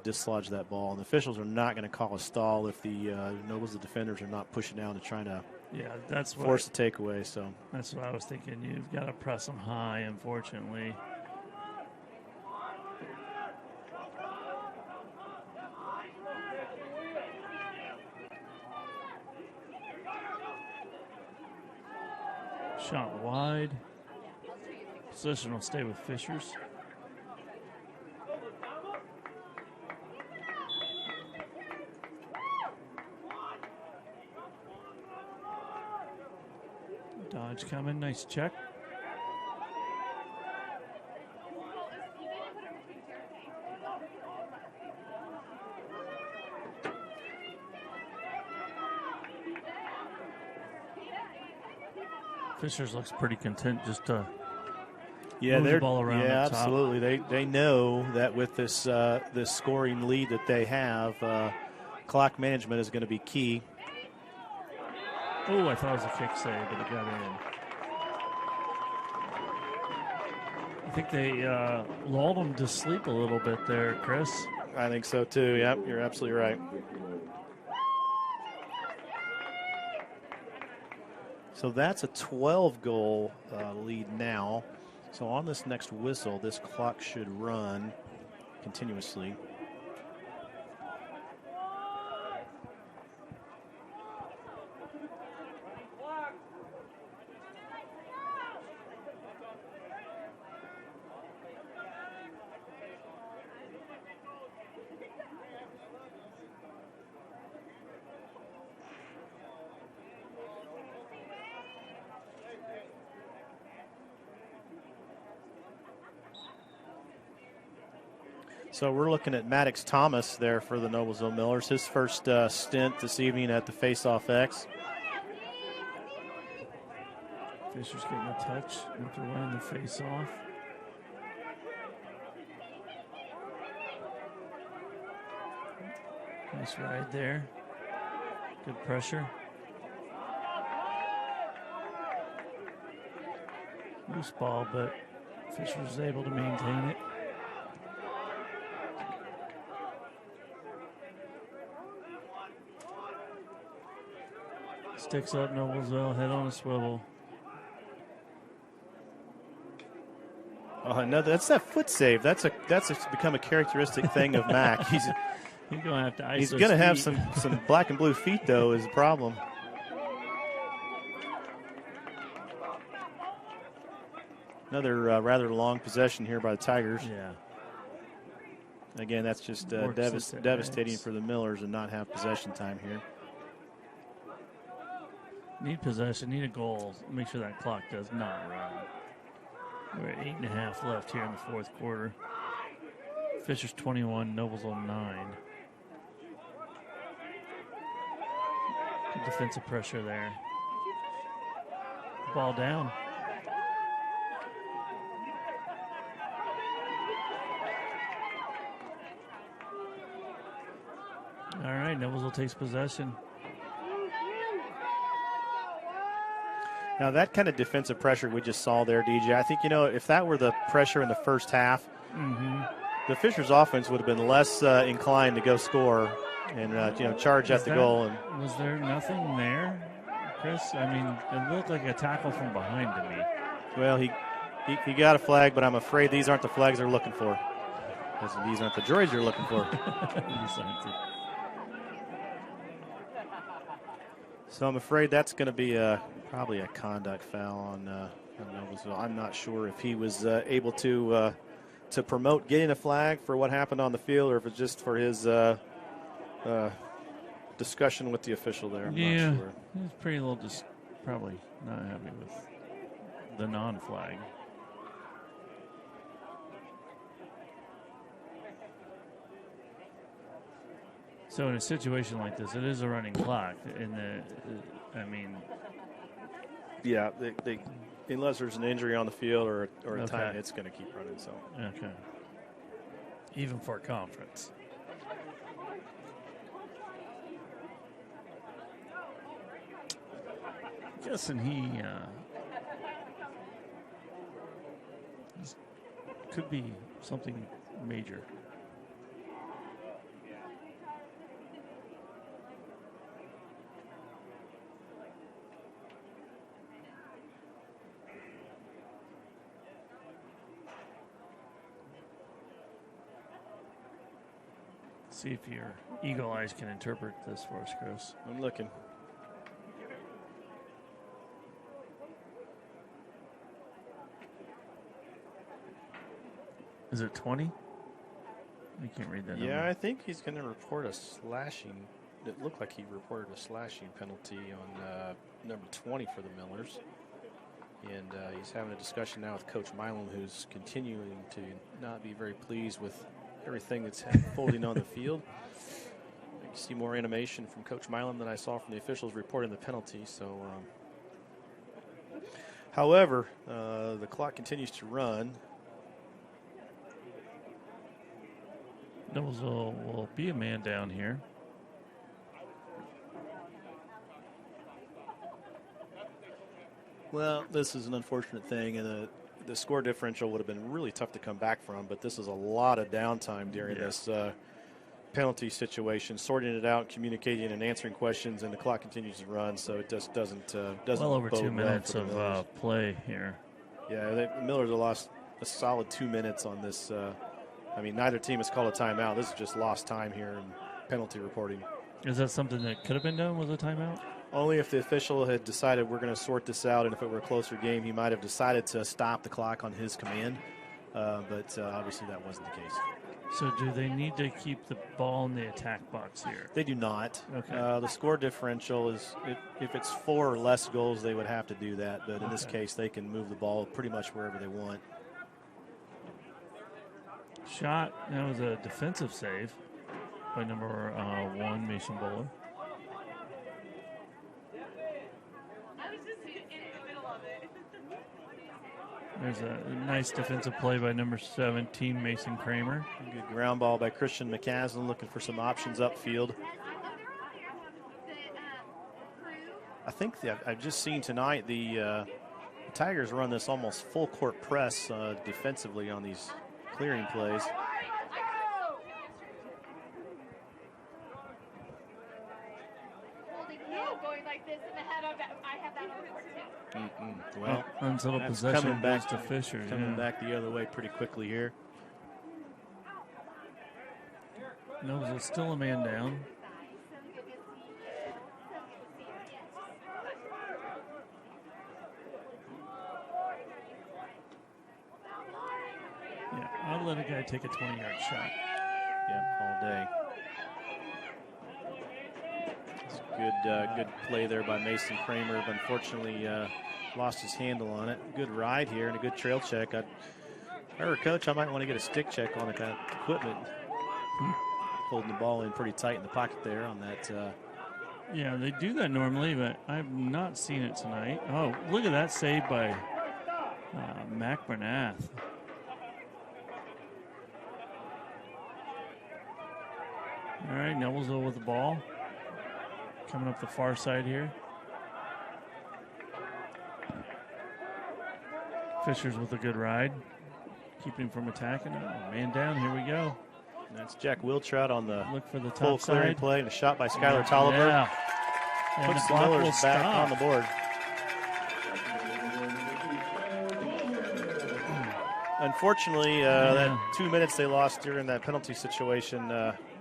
dislodge that ball. And the officials are not going to call a stall if the Noblesville defenders are not pushing down to try to force the takeaway. So that's what I was thinking. You've got to press them high, unfortunately. Shot wide. Position will stay with Fishers. Dodge coming, nice check. Fishers looks pretty content just to Yeah, move the ball around. Yeah, up top. absolutely. They know that with this this scoring lead that they have, clock management is going to be key. Oh, I thought it was a kick save, but it got in. I think they lulled them to sleep a little bit there, Chris. I think so too. Yep, you're absolutely right. So that's a 12-goal lead now. So on this next whistle, this clock should run continuously. So we're looking at Maddox Thomas there for the Noblesville Millers. His first stint this evening at the Face-Off X. Fisher's getting a touch after winning the face-off. Nice ride there. Good pressure. Loose ball, but Fisher was able to maintain it. Sticks up, Noblesville, head on a swivel. Oh, no, that's that foot save. That's become a characteristic thing of Mac. He's gonna have to ice. He's gonna have some black and blue feet though. Is the problem. Another rather long possession here by the Tigers. Yeah. Again, that's just devastating for the Millers and not have possession time here. Need possession, need a goal. Make sure that clock does not run. We're at 8.5 left here in the fourth quarter. Fisher's 21, Noblesville 9. Good defensive pressure there. Ball down. All right, Noblesville takes possession. Now, that kind of defensive pressure we just saw there, DJ, I think, if that were the pressure in the first half, the Fishers offense would have been less inclined to go score and, charge at the goal. And was there nothing there, Chris? I mean, it looked like a tackle from behind to me. Well, he got a flag, but I'm afraid these aren't the flags they're looking for. Because these aren't the droids you're looking for. So I'm afraid that's going to be probably a conduct foul on Noblesville. I'm not sure if he was able to promote getting a flag for what happened on the field, or if it's just for his discussion with the official there. I'm not sure. He's pretty little probably not happy with the non-flag. So in a situation like this, it is a running clock. Yeah, they unless there's an injury on the field or a time, it's going to keep running. So okay, even for conference. I'm guessing he could be something major. See if your eagle eyes can interpret this for us, Chris. I'm looking. Is it 20? I can't read that. Yeah, number. I think he's going to report a slashing. It looked like he reported a slashing penalty on number 20 for the Millers. And he's having a discussion now with Coach Milam, who's continuing to not be very pleased with everything that's unfolding on the field. I can see more animation from Coach Milam than I saw from the officials reporting the penalty. So However, the clock continues to run. Noblesville will be a man down here. Well, this is an unfortunate thing, and the score differential would have been really tough to come back from, but this is a lot of downtime during this penalty situation, sorting it out, communicating and answering questions, and the clock continues to run, so it just doesn't well over bode 2 minutes well for the of play here. Yeah, the Millers have lost a solid 2 minutes on this. I mean, neither team has called a timeout. This is just lost time here in penalty reporting. Is that something that could have been done with a timeout? Only if the official had decided we're going to sort this out, and if it were a closer game, he might have decided to stop the clock on his command. But obviously that wasn't the case. So do they need to keep the ball in the attack box here? They do not. Okay. The score differential is, if it's 4 or less goals, they would have to do that. But in this case, they can move the ball pretty much wherever they want. Shot, that was a defensive save by number 1, Mason Bowler. There's a nice defensive play by number 17, Mason Kramer. Good ground ball by Christian McCaslin, looking for some options upfield. I think I've just seen tonight the Tigers run this almost full court press defensively on these clearing plays. Well, unsettled possession coming back to Fisher. Coming back the other way pretty quickly here. No, it's still a man down. Yeah, I'll let a guy take a 20-yard shot. Yep, all day. It's a good play there by Mason Kramer, but unfortunately lost his handle on it. Good ride here and a good trail check. If I were a coach, I might want to get a stick check on that equipment. Holding the ball in pretty tight in the pocket there on that. Yeah, they do that normally, but I've not seen it tonight. Oh, look at that save by Mac Bernath. All right, Noblesville with the ball. Coming up the far side here. Fisher's with a good ride. Keeping him from attacking. Oh, man down, here we go. That's Jack Wiltrout on the look for the full top clearing side. play and a shot by Skylar Tolliver. Yeah. And Puts the the block Millers will back stop. on the board. Unfortunately, that 2 minutes they lost during that penalty situation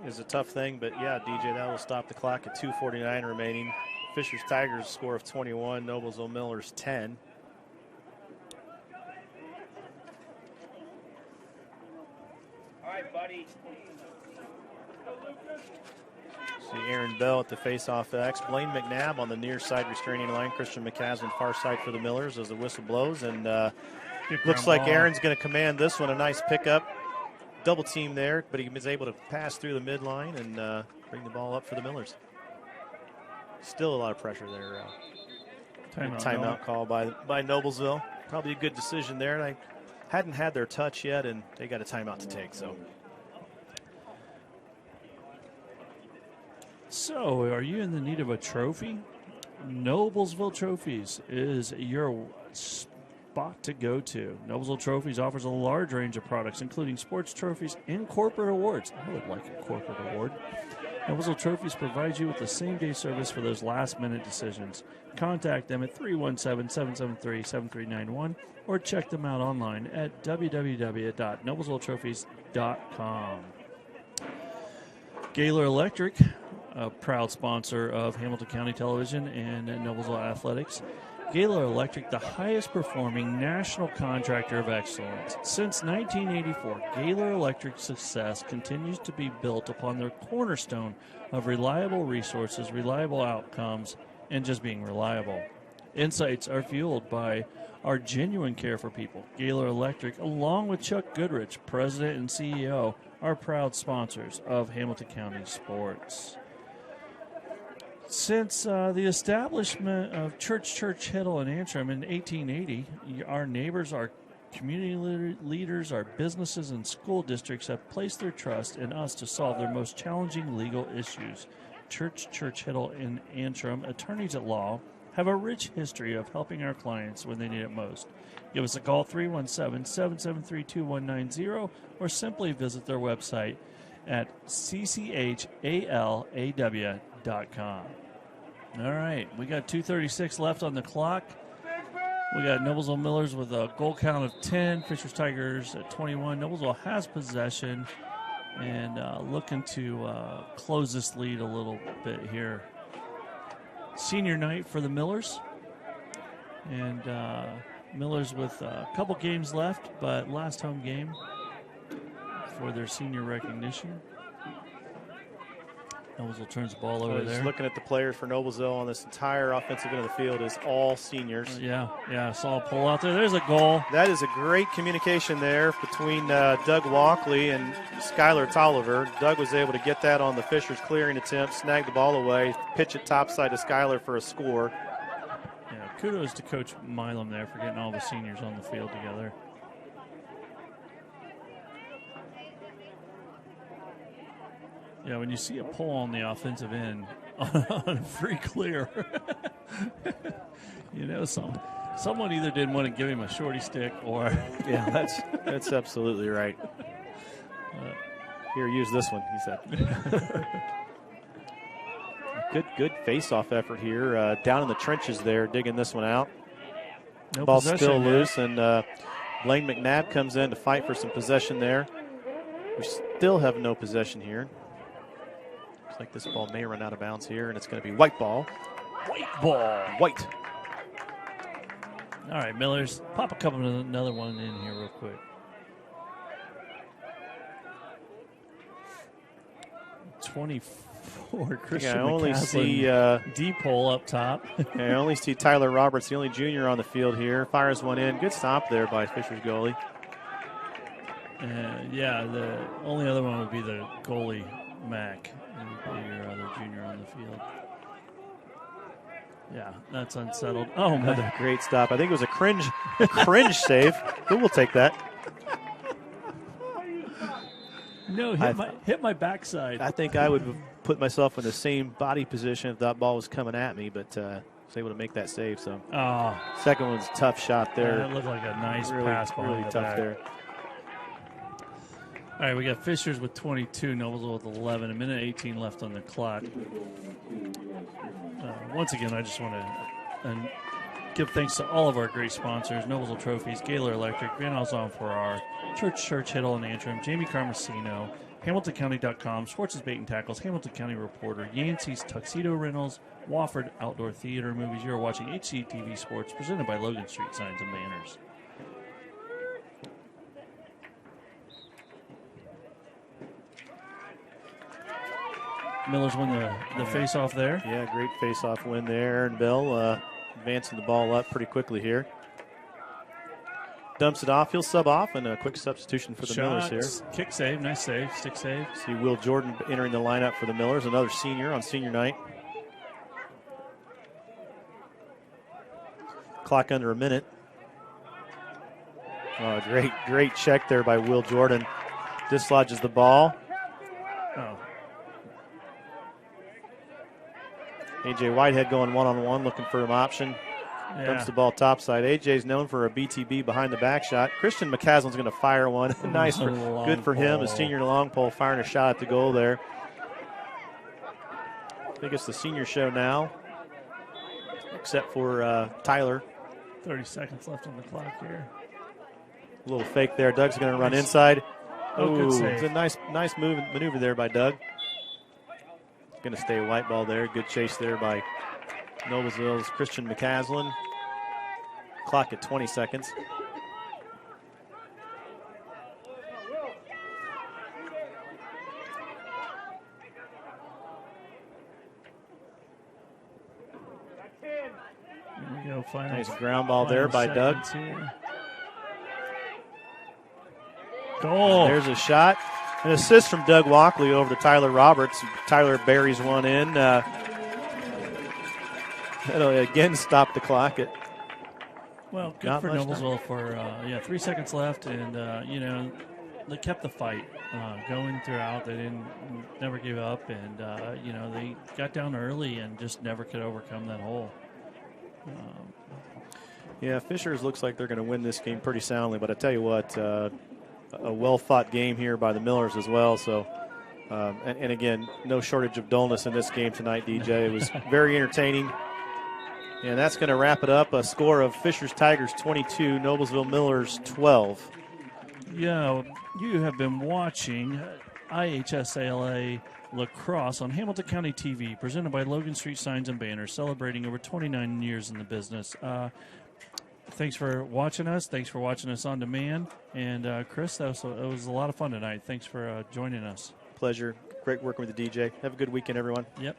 is a tough thing. But, yeah, DJ, that will stop the clock at 2:49 remaining. Fisher's Tigers score of 21, Noblesville Millers 10. All right, buddy. See Aaron Bell at the face-off X. Blaine McNabb on the near side restraining line. Christian McCaslin far side for the Millers as the whistle blows. And looks like Aaron's going to command this one. A nice pickup. Double team there, but he was able to pass through the midline and bring the ball up for the Millers. Still a lot of pressure there. Timeout call by Noblesville. Probably a good decision there. They hadn't had their touch yet, and they got a timeout to take. So, are you in the need of a trophy? Noblesville Trophies is your spot to go to. Noblesville Trophies offers a large range of products, including sports trophies and corporate awards. I would like a corporate award. Noblesville Trophies provides you with the same-day service for those last-minute decisions. Contact them at 317-773-7391 or check them out online at www.noblesvilletrophies.com. Gaylor Electric, a proud sponsor of Hamilton County Television and Noblesville Athletics. Gaylor Electric, the highest performing national contractor of excellence. Since 1984, Gaylor Electric's success continues to be built upon their cornerstone of reliable resources, reliable outcomes, and just being reliable. Insights are fueled by our genuine care for people. Gaylor Electric, along with Chuck Goodrich, President and CEO, are proud sponsors of Hamilton County Sports. Since the establishment of Church Hiddle and Antrim in 1880, our neighbors, our community leaders, our businesses, and school districts have placed their trust in us to solve their most challenging legal issues. Church Hiddle and Antrim, attorneys at law, have a rich history of helping our clients when they need it most. Give us a call, 317-773-2190, or simply visit their website at cchalaw.com. All right, we got 2:36 left on the clock. We got Noblesville Millers with a goal count of 10, Fishers Tigers at 21. Noblesville has possession and looking to close this lead a little bit here. Senior night for the Millers, and Millers with a couple games left, but last home game for their senior recognition. Noblesville turns the ball over there. Looking at the players for Noblesville on this entire offensive end of the field is all seniors. Yeah, saw a pull out there. There's a goal. That is a great communication there between Doug Walkley and Skylar Tolliver. Doug was able to get that on the Fishers clearing attempt, snag the ball away, pitch it topside to Skylar for a score. Yeah, kudos to Coach Milam there for getting all the seniors on the field together. Yeah, when you see a pull on the offensive end on a free clear, you know someone either didn't want to give him a shorty stick or yeah, that's absolutely right. Here, use this one, he said. Good face-off effort here. Down in the trenches there, digging this one out. No Ball's still yet. loose, and Blaine McNabb comes in to fight for some possession there. We still have no possession here. Looks like this ball may run out of bounds here, and it's going to be white ball. White ball. White. All right, Millers, pop another one in here real quick. 24, Christian I only see deep hole up top. I only see Tyler Roberts, the only junior on the field here. Fires one in. Good stop there by Fisher's goalie. Yeah, the only other one would be the goalie, Mac. He would be your other junior on the field. Yeah, that's unsettled. Oh, Another man. great stop. I think it was a cringe save. Who will take that? No, hit my backside. I think I would have put myself in the same body position if that ball was coming at me, but was able to make that save. So, second one's a tough shot there. That looked like a nice really, pass behind really the tough back. there. All right, we got Fishers with 22, Noblesville with 11. A minute 18 left on the clock. Once again, I just want to give thanks to all of our great sponsors: Noblesville Trophies, Gaylor Electric, Van Alzon Farrar, Church Hiddle and Antrim, Jamie Carmesino, HamiltonCounty.com, Schwartz's Bait and Tackles, Hamilton County Reporter, Yancey's Tuxedo Rentals, Wofford Outdoor Theater Movies. You're watching HCTV Sports, presented by Logan Street Signs and Banners. Millers win the face-off there. Yeah, great face-off win there. Aaron Bell advancing the ball up pretty quickly here. Dumps it off. He'll sub off, and a quick substitution for the Millers here. Kick save, nice save, stick save. See Will Jordan entering the lineup for the Millers, another senior on senior night. Clock under a minute. Oh, great check there by Will Jordan. Dislodges the ball. Oh. A.J. Whitehead going one-on-one, looking for an option. Yeah. Dumps the ball topside. A.J.'s known for a BTB behind the back shot. Christian McCaslin's going to fire one. Nice, good for him. A senior long pole firing a shot at the goal there. I think it's the senior show now, except for Tyler. 30 seconds left on the clock here. A little fake there. Doug's going to run inside. Good save. It's a nice maneuver there by Doug. Going to stay a white ball there. Good chase there by Noblesville's Christian McCaslin. Clock at 20 seconds. Here we go. Nice ground ball there by Doug. Goal. There's a shot. An assist from Doug Walkley over to Tyler Roberts. Tyler buries one in. That'll again stop the clock at. Well, good Not for much Noblesville for 3 seconds left, and they kept the fight going throughout. They never gave up, and they got down early and just never could overcome that hole. Yeah, Fishers looks like they're going to win this game pretty soundly, but I tell you what, a well-fought game here by the Millers as well. So, and again, no shortage of dullness in this game tonight, DJ. It was very entertaining. And that's going to wrap it up. A score of Fishers Tigers 22, Noblesville Millers 12. Yeah, you have been watching IHSALA Lacrosse on Hamilton County TV, presented by Logan Street Signs and Banners, celebrating over 29 years in the business. Thanks for watching us. Thanks for watching us on demand. And, Chris, it was a lot of fun tonight. Thanks for joining us. Pleasure. Great working with the DJ. Have a good weekend, everyone. Yep.